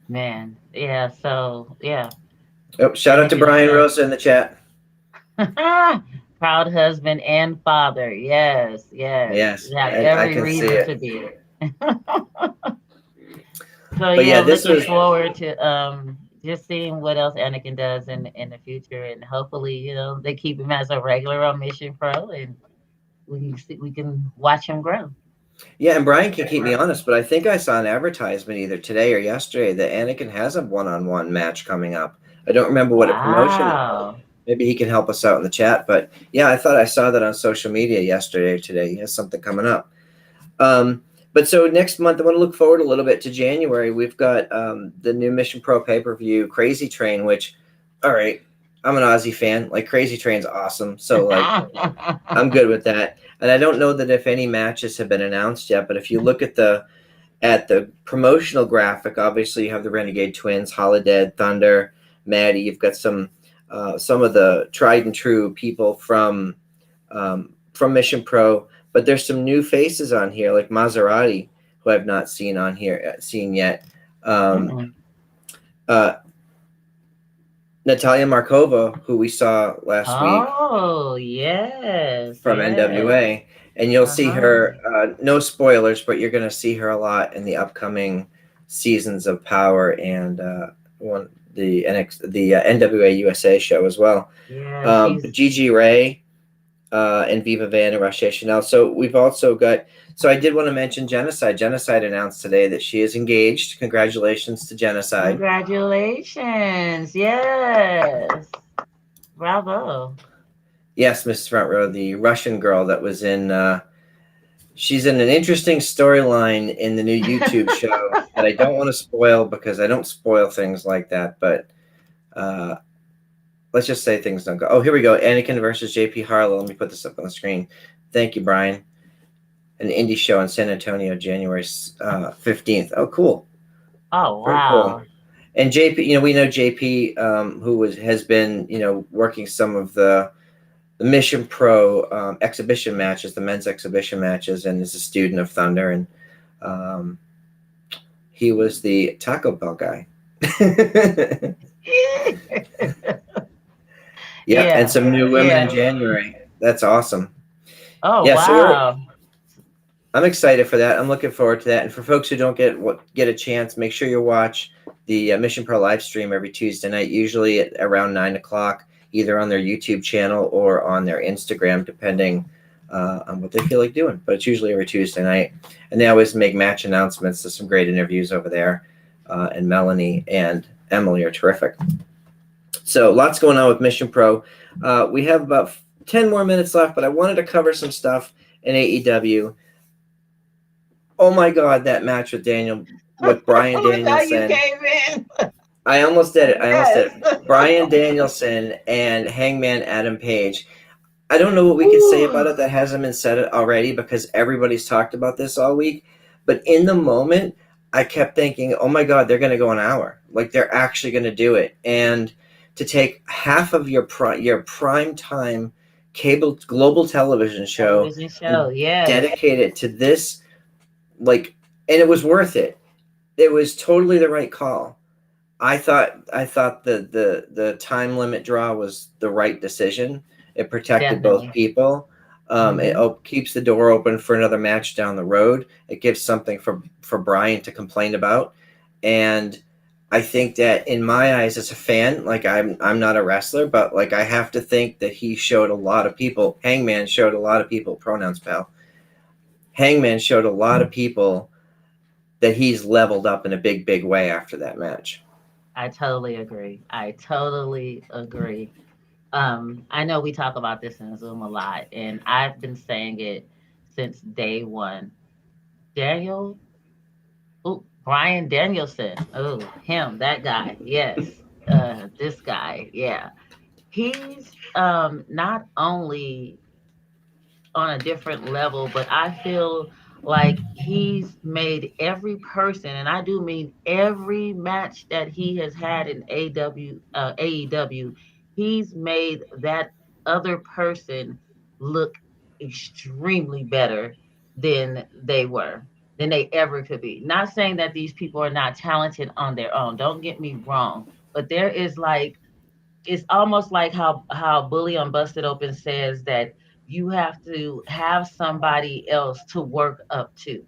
Man. Yeah. So yeah. Oh, shout out to Anakin Brian stuff. Rosa in the chat. Proud husband and father. Yes, yes. Yes, You have I every can see reason to it. be. So But yeah, yeah, this looking was forward to just seeing what else Anakin does in the future, and hopefully, they keep him as a regular on Mission Pro, and we can watch him grow. yeah, and Brian can keep me honest, but I think I saw an advertisement either today or yesterday that Anakin has a one-on-one match coming up. I don't remember what promotion it was. Wow. Maybe he can help us out in the chat. But yeah, I thought I saw that on social media yesterday or today. He has something coming up. But so next month, I want to look forward a little bit to January. We've got the new Mission Pro pay-per-view, Crazy Train, which, all right, I'm an Aussie fan. Like, Crazy Train's awesome. So, like, I'm good with that. And I don't know that if any matches have been announced yet, but if you look at the promotional graphic, obviously you have the Renegade Twins, Holodead, Thunder, Maddie. You've got some of the tried and true people from Mission Pro, but there's some new faces on here, like Maserati, who I've not seen yet. Mm-mm. Natalia Markova, who we saw last week Oh, yes, from yes. NWA, and you'll see Uh-huh. her. No spoilers, but you're going to see her a lot in the upcoming seasons of Power and the NWA USA show as well. Yeah, she's Gigi Ray and Viva Van and Roche Chanel. So we've also got. So I did want to mention Genocide. Genocide announced today that she is engaged. Congratulations to Genocide. congratulations. Yes. Bravo. Yes, Miss Front Row, the Russian girl that was in. She's in an interesting storyline in the new YouTube show that I don't want to spoil because I don't spoil things like that. But let's just say things don't go. Oh, here we go. Anakin versus JP Harlow. Let me put this up on the screen. Thank you, Brian. An indie show in San Antonio, January 15th. Oh, cool. Oh, Very cool. wow. And JP, we know JP, who has been, working some of the Mission Pro exhibition matches, the men's exhibition matches, and is a student of Thunder. And he was the Taco Bell guy. Yeah, and Yeah. some new women in Yeah. January. That's awesome. Oh, Yeah, so wow. I'm excited for that. I'm looking forward to that. And for folks who don't get a chance, make sure you watch the Mission Pro live stream every Tuesday night, usually at around 9:00, either on their YouTube channel or on their Instagram, depending on what they feel like doing. But it's usually every Tuesday night. And they always make match announcements. There's some great interviews over there. And Melanie and Emily are terrific. So lots going on with Mission Pro. We have about 10 more minutes left, but I wanted to cover some stuff in AEW. Oh my God, that match with Brian Who thought you Danielson. came in? I almost did it. I almost did Yes. it. Brian Danielson and Hangman Adam Page. I don't know what we could say about Ooh, it that hasn't been said already because everybody's talked about this all week. But in the moment, I kept thinking, "Oh my God, they're going to go an hour. Like they're actually going to do it." And to take half of your prime time cable global television show television show. and Yes, dedicate it to this, like, and it was worth it. It was totally the right call. I thought the time limit draw was the right decision. It protected both definitely. people. It Hmm. keeps the door open for another match down the road. It gives something for Brian to complain about, and I think that in my eyes as a fan, like I'm not a wrestler, but like I have to think that he showed a lot of people. Hangman showed a lot of people pronouns pal. Hangman showed a lot of people that he's leveled up in a big way after that match. I totally agree. I totally agree. I know we talk about this in Zoom a lot, and I've been saying it since day one. Daniel, oh, Brian Danielson. Oh, him, that guy. Yes. This guy. Yeah. He's not only on a different level, but I feel like he's made every person, and I do mean every match that he has had in AEW, he's made that other person look extremely better than they were, than they ever could be. Not saying that these people are not talented on their own, don't get me wrong, but there is like it's almost like how Bully on Busted Open says that you have to have somebody else to work up to.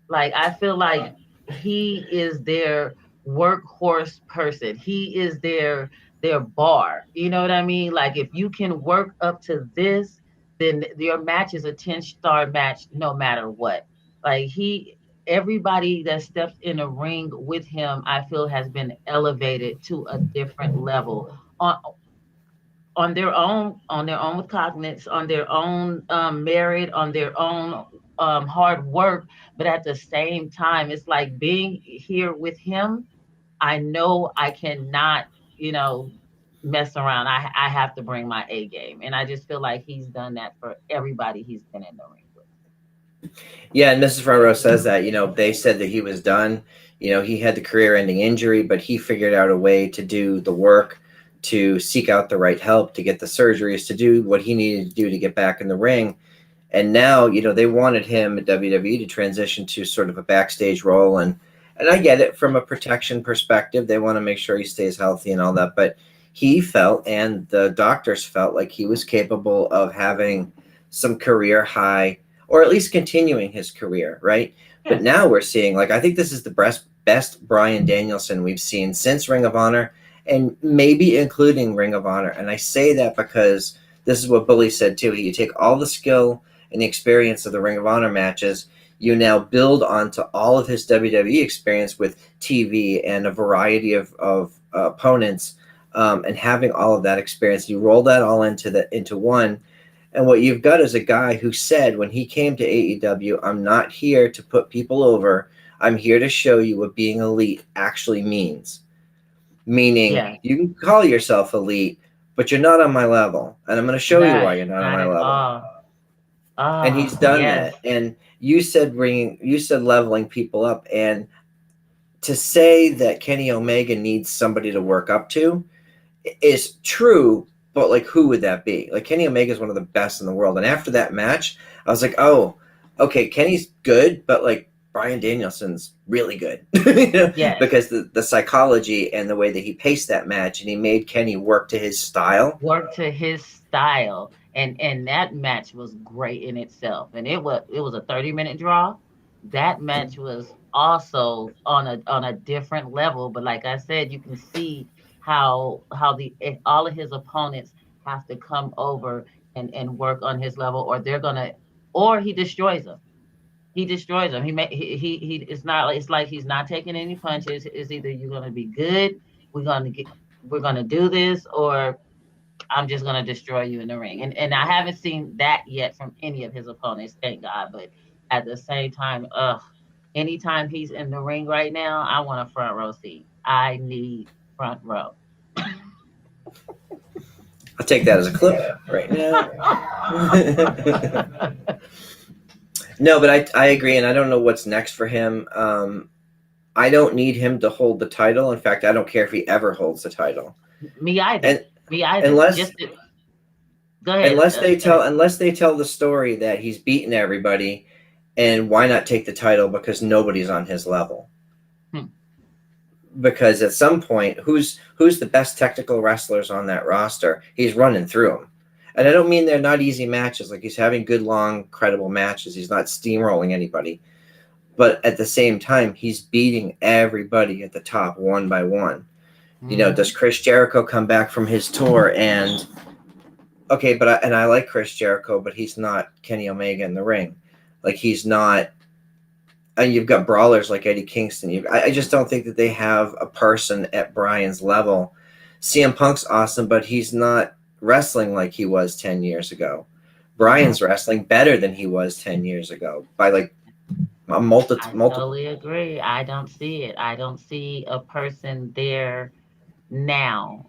Like I feel like he is their workhorse person. He is their bar. You know what I mean? Like if you can work up to this, then your match is a 10-star match no matter what. Like he everybody that steps in a ring with him, I feel has been elevated to a different level on on their own cognizance, on their own merit, on their own hard work. But at the same time, it's like being here with him. I know I cannot, you know, mess around. I have to bring my A game, and I just feel like he's done that for everybody he's been in the ring with. Yeah, and Mrs. Front Row says that, they said that he was done. He had the career ending injury, but he figured out a way to do the work, to seek out the right help, to get the surgeries, to do what he needed to do to get back in the ring. And now, they wanted him at WWE to transition to sort of a backstage role. And I get it from a protection perspective. They want to make sure he stays healthy and all that. But he felt, and the doctors felt like he was capable of having some career high or at least continuing his career, right? But Yes, now we're seeing, like, I think this is the best Brian Danielson we've seen since Ring of Honor and maybe including Ring of Honor. And I say that because this is what Bully said too. You take all the skill and the experience of the Ring of Honor matches, you now build onto all of his WWE experience with TV and a variety of opponents, and having all of that experience. You roll that all into one, and what you've got is a guy who said when he came to AEW, I'm not here to put people over. I'm here to show you what being elite actually means. Meaning, yes, you can call yourself elite, but you're not on my level. And I'm going to show you why right, you're not on not my at level. all. And he's Ah, done yes, that. And you said leveling people up. And to say that Kenny Omega needs somebody to work up to is true, but like who would that be? Like Kenny Omega is one of the best in the world, and after that match, I was like, oh, okay, Kenny's good, but like Brian Danielson's really good, yes. because the psychology and the way that he paced that match, and he made Kenny work to his style. Work to his style, and that match was great in itself, and it was a 30-minute draw. That match was also on a different level, but like I said, you can see how all of his opponents have to come over and work on his level, or they're gonna or he destroys them. He destroys them. He it's not like it's like he's not taking any punches. It's either you're gonna be good, we're gonna get we're gonna do this, or I'm just gonna destroy you in the ring. And I haven't seen that yet from any of his opponents, thank God. But at the same time, anytime he's in the ring right now, I want a front row seat. I need Front Row. I'll take that as a clip right now. No, but I agree, and I don't know what's next for him. I don't need him to hold the title. In fact, I don't care if he ever holds the title. Me either. And Me either. unless Just to, go ahead. unless they tell the story that he's beaten everybody, and why not take the title because nobody's on his level? Hmm. Because at some point, who's the best technical wrestlers on that roster? He's running through them. And I don't mean they're not easy matches. Like, he's having good, long, credible matches. He's not steamrolling anybody. But at the same time, he's beating everybody at the top one by one. You know, does Chris Jericho come back from his tour and okay, but I like Chris Jericho, but he's not Kenny Omega in the ring. Like, he's not. And you've got brawlers like Eddie Kingston. I just don't think that they have a person at Bryan's level. CM Punk's awesome, but he's not wrestling like he was 10 years ago. Bryan's wrestling better than he was 10 years ago by like a I multiple. totally agree. I don't see it. I don't see a person there now.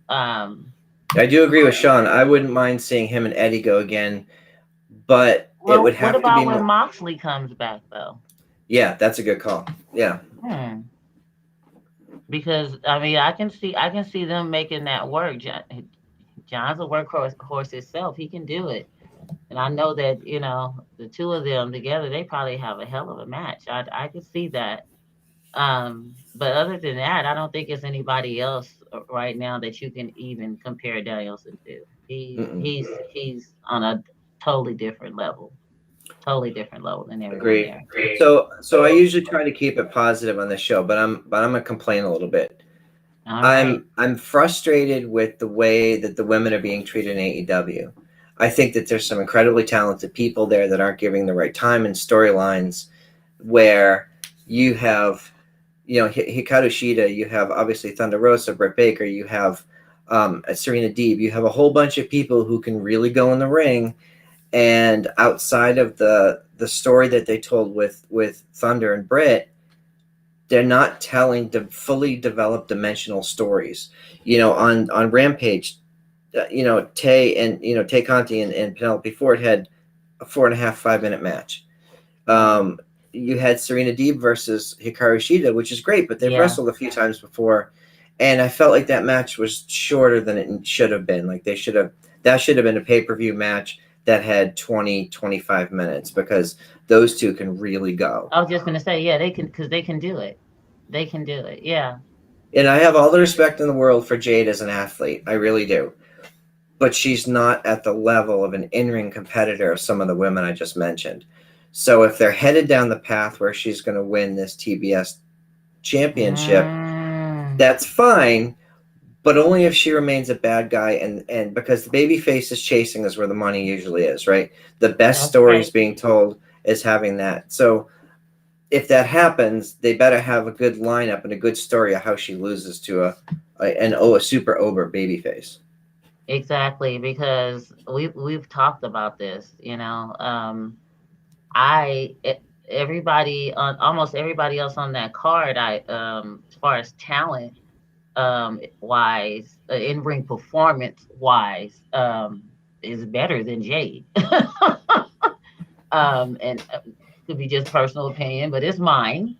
Um, I do agree with Sean. I wouldn't mind seeing him and Eddie go again, but it would what have to be about when more. Moxley comes back though? Yeah, that's a good call. Yeah. Because I mean, I can see them making that work. John's a workhorse himself. He can do it. And I know that, the two of them together, they probably have a hell of a match. I could see that. But other than that, I don't think it's anybody else right now that you can even compare Danielson to. He's on a totally different level. Totally different level than everyone Agree. there. So I usually try to keep it positive on this show, but I'm gonna complain a little bit. All right. I'm frustrated with the way that the women are being treated in AEW. I think that there's some incredibly talented people there that aren't giving the right time and storylines. Where you have, Hikaru Shida, you have obviously Thunder Rosa, Britt Baker, you have Serena Deeb, you have a whole bunch of people who can really go in the ring. And outside of the story that they told with Thunder and Britt, they're not telling fully developed dimensional stories. On Rampage, Tay Conti and Penelope Ford had a 4.5 5 minute match. You had Serena Deeb versus Hikaru Shida, which is great, but they've wrestled a few times before, and I felt like that match was shorter than it should have been. Like, that should have been a pay-per-view match that had 20-25 minutes, because those two can really go. I was just gonna say, yeah, they can, because they can do it. They can do it. Yeah. And I have all the respect in the world for Jade as an athlete. I really do. But she's not at the level of an in-ring competitor of some of the women I just mentioned. So if they're headed down the path where she's going to win this TBS championship, that's fine, but only if she remains a bad guy, and because the baby face is chasing is where the money usually is, right? The best stories being told is having that. So if that happens, they better have a good lineup and a good story of how she loses to a super over babyface. Exactly, because we've talked about this. I everybody on almost everybody else on that card, as far as talent wise, in ring performance wise, is better than Jade. And could be just personal opinion, but it's mine.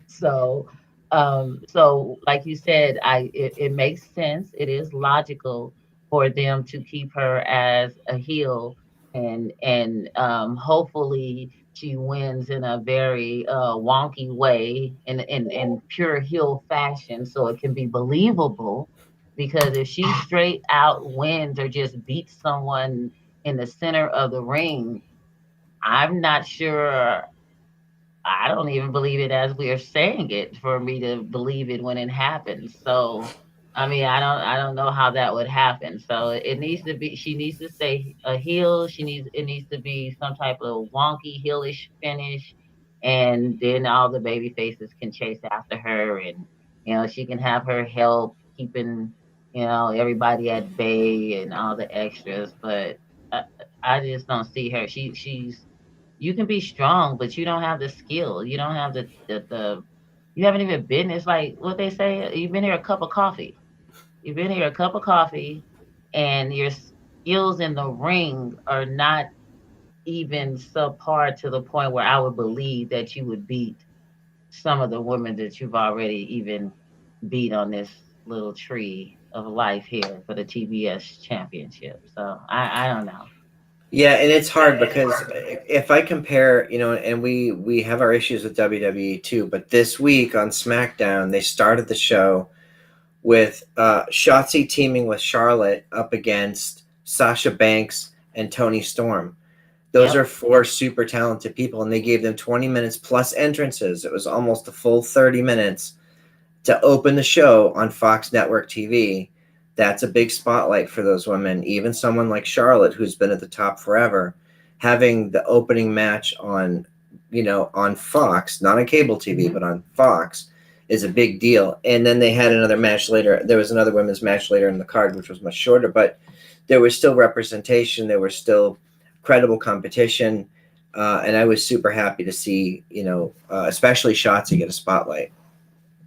So, like you said, it makes sense. It is logical for them to keep her as a heel, and hopefully she wins in a very wonky way, in pure heel fashion, so it can be believable. Because if she straight out wins or just beats someone in the center of the ring, I'm not sure. I don't even believe it as we are saying it for me to believe it when it happens. So, I mean, I don't know how that would happen. So it needs to be, she needs to stay a heel. It needs to be some type of wonky heelish finish, and then all the baby faces can chase after her, and she can have her help keeping everybody at bay and all the extras. But I, I just don't see her. She's, you can be strong, but you don't have the skill. You don't have the You haven't even been. It's like what they say. You've been here a cup of coffee. You've been here a cup of coffee, and your skills in the ring are not even subpar to the point where I would believe that you would beat some of the women that you've already even beat on this little tree of life here for the TBS championship. So I don't know. Yeah, and it's hard because if I compare, and we have our issues with WWE too, but this week on SmackDown they started the show with Shotzi teaming with Charlotte up against Sasha Banks and Tony Storm. Those Yep. are four super talented people, and they gave them 20 minutes plus entrances. It was almost a full 30 minutes to open the show on Fox Network TV. That's a big spotlight for those women. Even someone like Charlotte, who's been at the top forever, having the opening match on Fox, not on cable TV, Mm-hmm. but on Fox, is a big deal. And then they had another match later. There was another women's match later in the card, which was much shorter, but there was still representation. There was still credible competition. And I was super happy to see, especially Shotzi get a spotlight.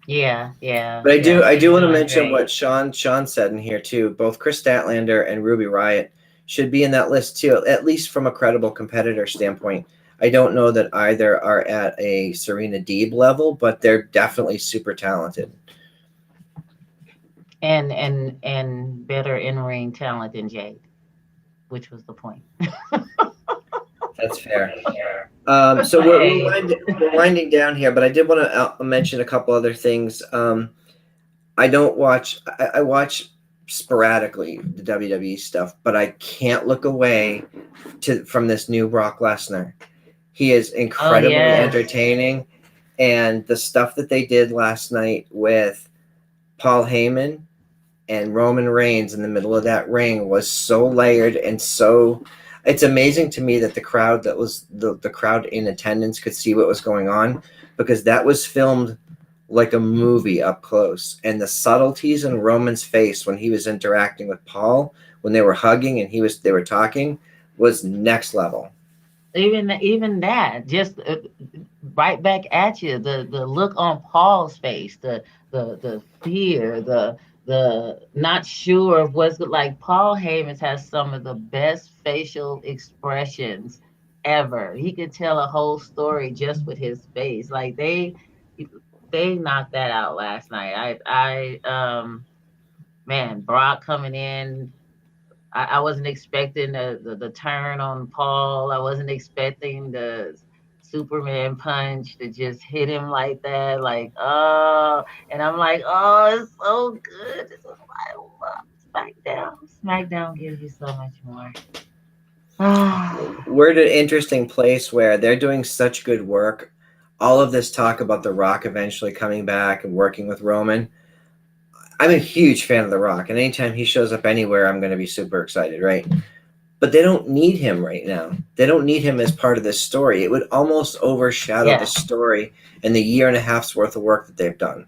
Yeah, yeah, But I yeah. do I She's do want to doing mention great. what Sean said in here too. Both Chris Statlander and Ruby Riott should be in that list too, at least from a credible competitor standpoint. I don't know that either are at a Serena Deeb level, but they're definitely super talented. And better in ring talent than Jade, which was the point. That's fair. So Hey. we're winding down here, but I did want to mention a couple other things. I don't watch. I watch sporadically the WWE stuff, but I can't look away from this new Brock Lesnar. He is Oh incredibly yes. entertaining, and the stuff that they did last night with Paul Heyman and Roman Reigns in the middle of that ring was so layered and so. It's amazing to me that the crowd that was the crowd in attendance could see what was going on because that was filmed like a movie up close, and the subtleties in Roman's face when he was interacting with Paul, when they were hugging and they were talking, was next level. Even that, just right back at you. The look on Paul's face, the fear, the not sure of what's like. Paul Heyman has some of the best facial expressions ever. He could tell a whole story just with his face. Like they knocked that out last night. Man, Brock coming in. I wasn't expecting the turn on Paul. I wasn't expecting the Superman punch to just hit him like that. Like, oh, and I'm like, oh, it's so good. This is why I love SmackDown. SmackDown gives you so much more. Ah, We're at an interesting place where they're doing such good work. All of this talk about The Rock eventually coming back and working with Roman. I'm a huge fan of The Rock, and anytime he shows up anywhere, I'm going to be super excited, right? But they don't need him right now. They don't need him as part of this story. It would almost overshadow the yeah. story and the year and a half's worth of work that they've done.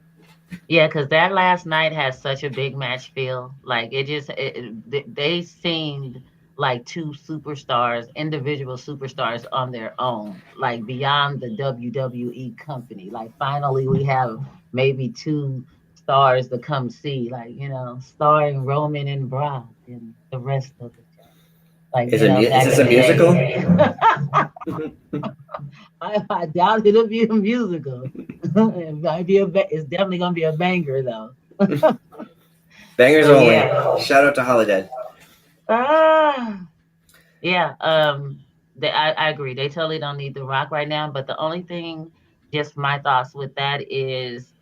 Yeah, because that last night has such a big match feel. Like they seemed like two superstars, individual superstars on their own, like beyond the WWE company. Like finally, we have maybe two stars to come see, like starring Roman and Brock and the rest of the show. Like Is back this in a the musical? day. I doubt it'll be a musical. It might be it's definitely gonna be a banger though. Bangers So only. yeah. Shout out to Holiday. Ah, yeah. I agree. They totally don't need The Rock right now. But the only thing, just my thoughts with that is,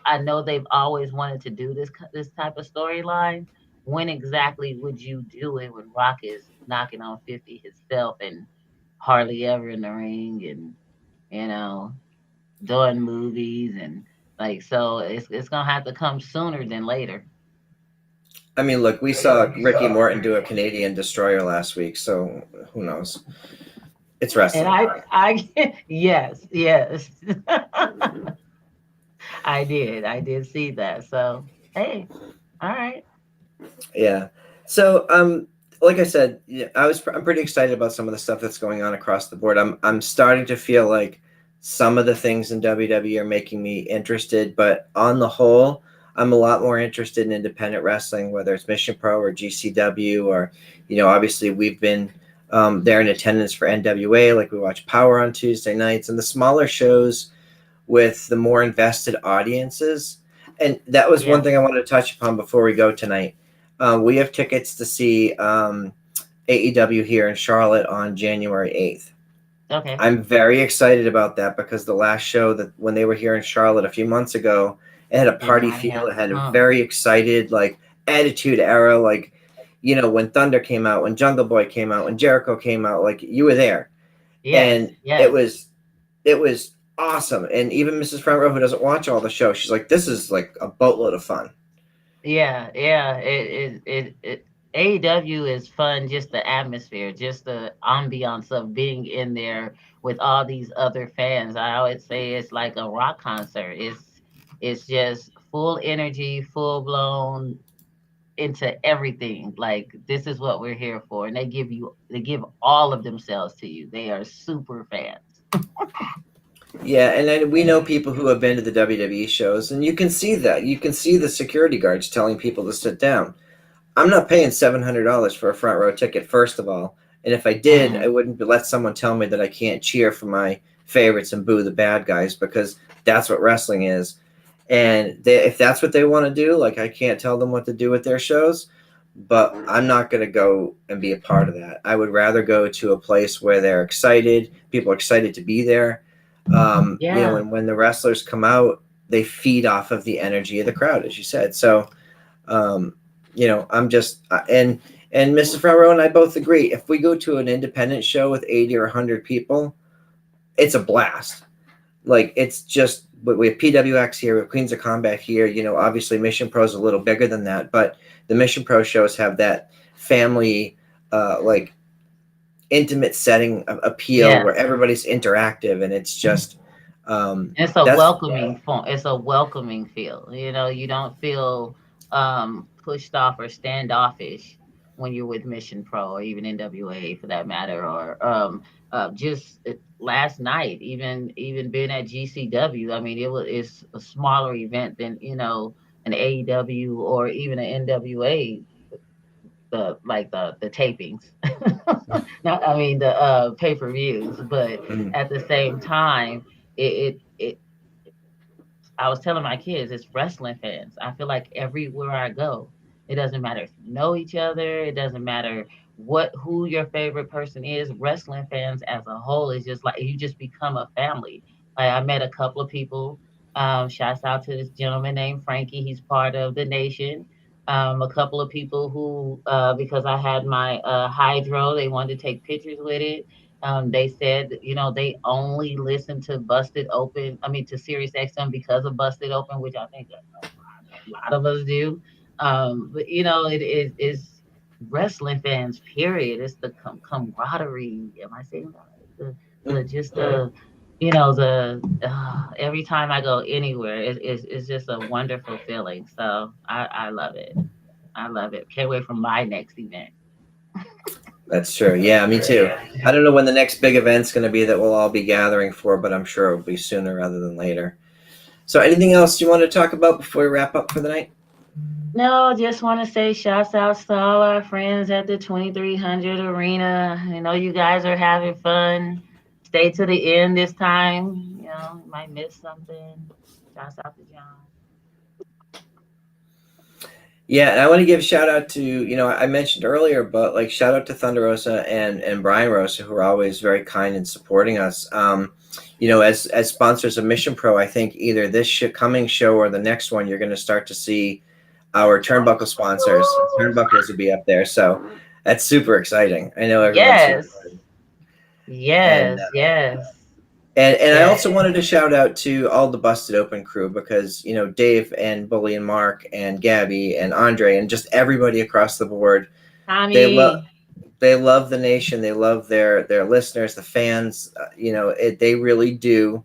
I know they've always wanted to do this type of storyline. When exactly would you do it when Rock is knocking on 50 himself and hardly ever in the ring and you know doing movies and like so it's gonna have to come sooner than later. I mean, look, we saw Ricky Morton do a Canadian destroyer last week, so who knows? It's And wrestling. I yes, yes. I did see that. So hey, all right. Yeah. So, like I said, yeah, I'm pretty excited about some of the stuff that's going on across the board. I'm starting to feel like Some of the things in WWE are making me interested, but on the whole, I'm a lot more interested in independent wrestling, whether it's Mission Pro or GCW, or, obviously we've been there in attendance for NWA, like we watch Power on Tuesday nights, and the smaller shows with the more invested audiences. And that was one thing I wanted to touch upon before we go tonight. We have tickets to see AEW here in Charlotte on January 8th. Okay. I'm very excited about that because the last show that when they were here in Charlotte a few months ago, it had a party feel. It had a very excited, like, Attitude Era, like, when Thunder came out, when Jungle Boy came out, when Jericho came out, like, you were there. Yes, and it was awesome. And even Mrs. Front Row, who doesn't watch all the show, she's like, this is like a boatload of fun. Yeah. AEW is fun, just the atmosphere, just the ambiance of being in there with all these other fans. I always say it's like a rock concert. It's just full energy, full blown into everything. Like, this is what we're here for, and they give all of themselves to you. They are super fans. Yeah, and then we know people who have been to the WWE shows, and you can see that. You can see the security guards telling people to sit down. I'm not paying $700 for a front row ticket, first of all. And if I did, I wouldn't let someone tell me that I can't cheer for my favorites and boo the bad guys, because that's what wrestling is. And if that's what they want to do, like, I can't tell them what to do with their shows, but I'm not going to go and be a part of that. I would rather go to a place where they're excited, people are excited to be there. And when the wrestlers come out, they feed off of the energy of the crowd, as you said. So, I'm just and Mrs. Farrow and I both agree. If we go to an independent show with 80 or 100 people, it's a blast. Like, it's just, but we have PWX here, we have Queens of Combat here. Obviously Mission Pro is a little bigger than that, but the Mission Pro shows have that family, like, intimate setting appeal where everybody's interactive, and it's just it's a welcoming feel. It's a welcoming feel. You don't feel pushed off or standoffish when you're with Mission Pro or even NWA for that matter, or just last night, even being at GCW. I mean, it's a smaller event than an AEW or even an NWA, the tapings. Not, I mean, the pay-per-views, but at the same time, it I was telling my kids, it's wrestling fans. I feel like everywhere I go, it doesn't matter if you know each other, it doesn't matter who your favorite person is. Wrestling fans as a whole is just like, you just become a family. Like, I met a couple of people. Shouts out to this gentleman named Frankie. He's part of the Nation. A couple of people who, because I had my hydro, they wanted to take pictures with it. They said, they only listen to to Sirius XM because of Busted Open, which I think a lot of us do. But it is wrestling fans, period. It's the camaraderie. Am I saying that right? Every time I go anywhere, it's just a wonderful feeling. So I love it. I love it. Can't wait for my next event. That's true. Yeah, me too. I don't know when the next big event's going to be that we'll all be gathering for, but I'm sure it'll be sooner rather than later. So, anything else you want to talk about before we wrap up for the night? No, just want to say shouts out to all our friends at the 2300 Arena. I know you guys are having fun. Stay to the end this time. You might miss something. Shouts out to John. Yeah, and I want to give a shout out to, I mentioned earlier, but like, shout out to Thunder Rosa and Brian Rosa, who are always very kind in supporting us. As sponsors of Mission Pro, I think either this coming show or the next one, you're going to start to see our turnbuckle sponsors. Turnbuckles will be up there, so that's super exciting. I know everyone's Yes. And I also wanted to shout out to all the Busted Open crew, because, Dave and Bully and Mark and Gabby and Andre and just everybody across the board, Tommy. they love the Nation. They love their listeners, the fans. They really do.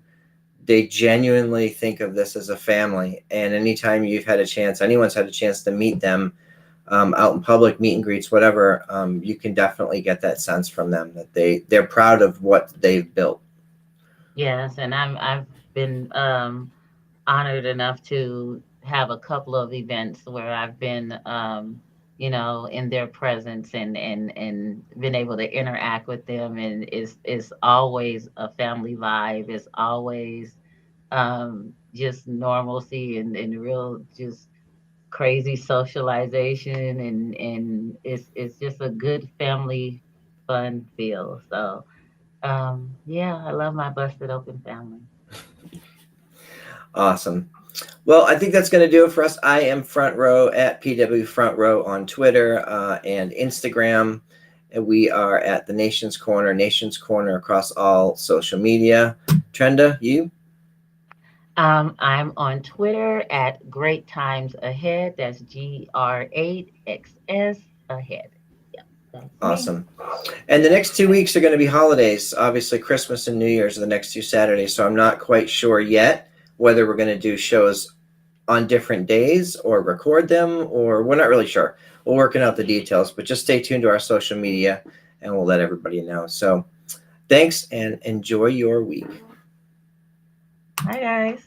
They genuinely think of this as a family. And anytime anyone's had a chance to meet them out in public, meet and greets, whatever, you can definitely get that sense from them that they're proud of what they've built. Yes, and I've been honored enough to have a couple of events where I've been, in their presence and been able to interact with them, and it's always a family vibe. It's always just normalcy and real just crazy socialization, and it's just a good family fun feel. So yeah, I love my busted open family. Awesome. Well, I think that's going to do it for us. I am Front Row at PW Front Row on Twitter and Instagram. And we are at the Nation's Corner across all social media. Trenda, you? I'm on Twitter at Great Times Ahead. That's GR8XS ahead. Yep, that's me. Awesome. And the next 2 weeks are going to be holidays. Obviously, Christmas and New Year's are the next 2 Saturdays. So I'm not quite sure yet whether we're going to do shows on different days or record them, or we're not really sure. We're working out the details, but just stay tuned to our social media and we'll let everybody know. So thanks and enjoy your week. Hi, guys.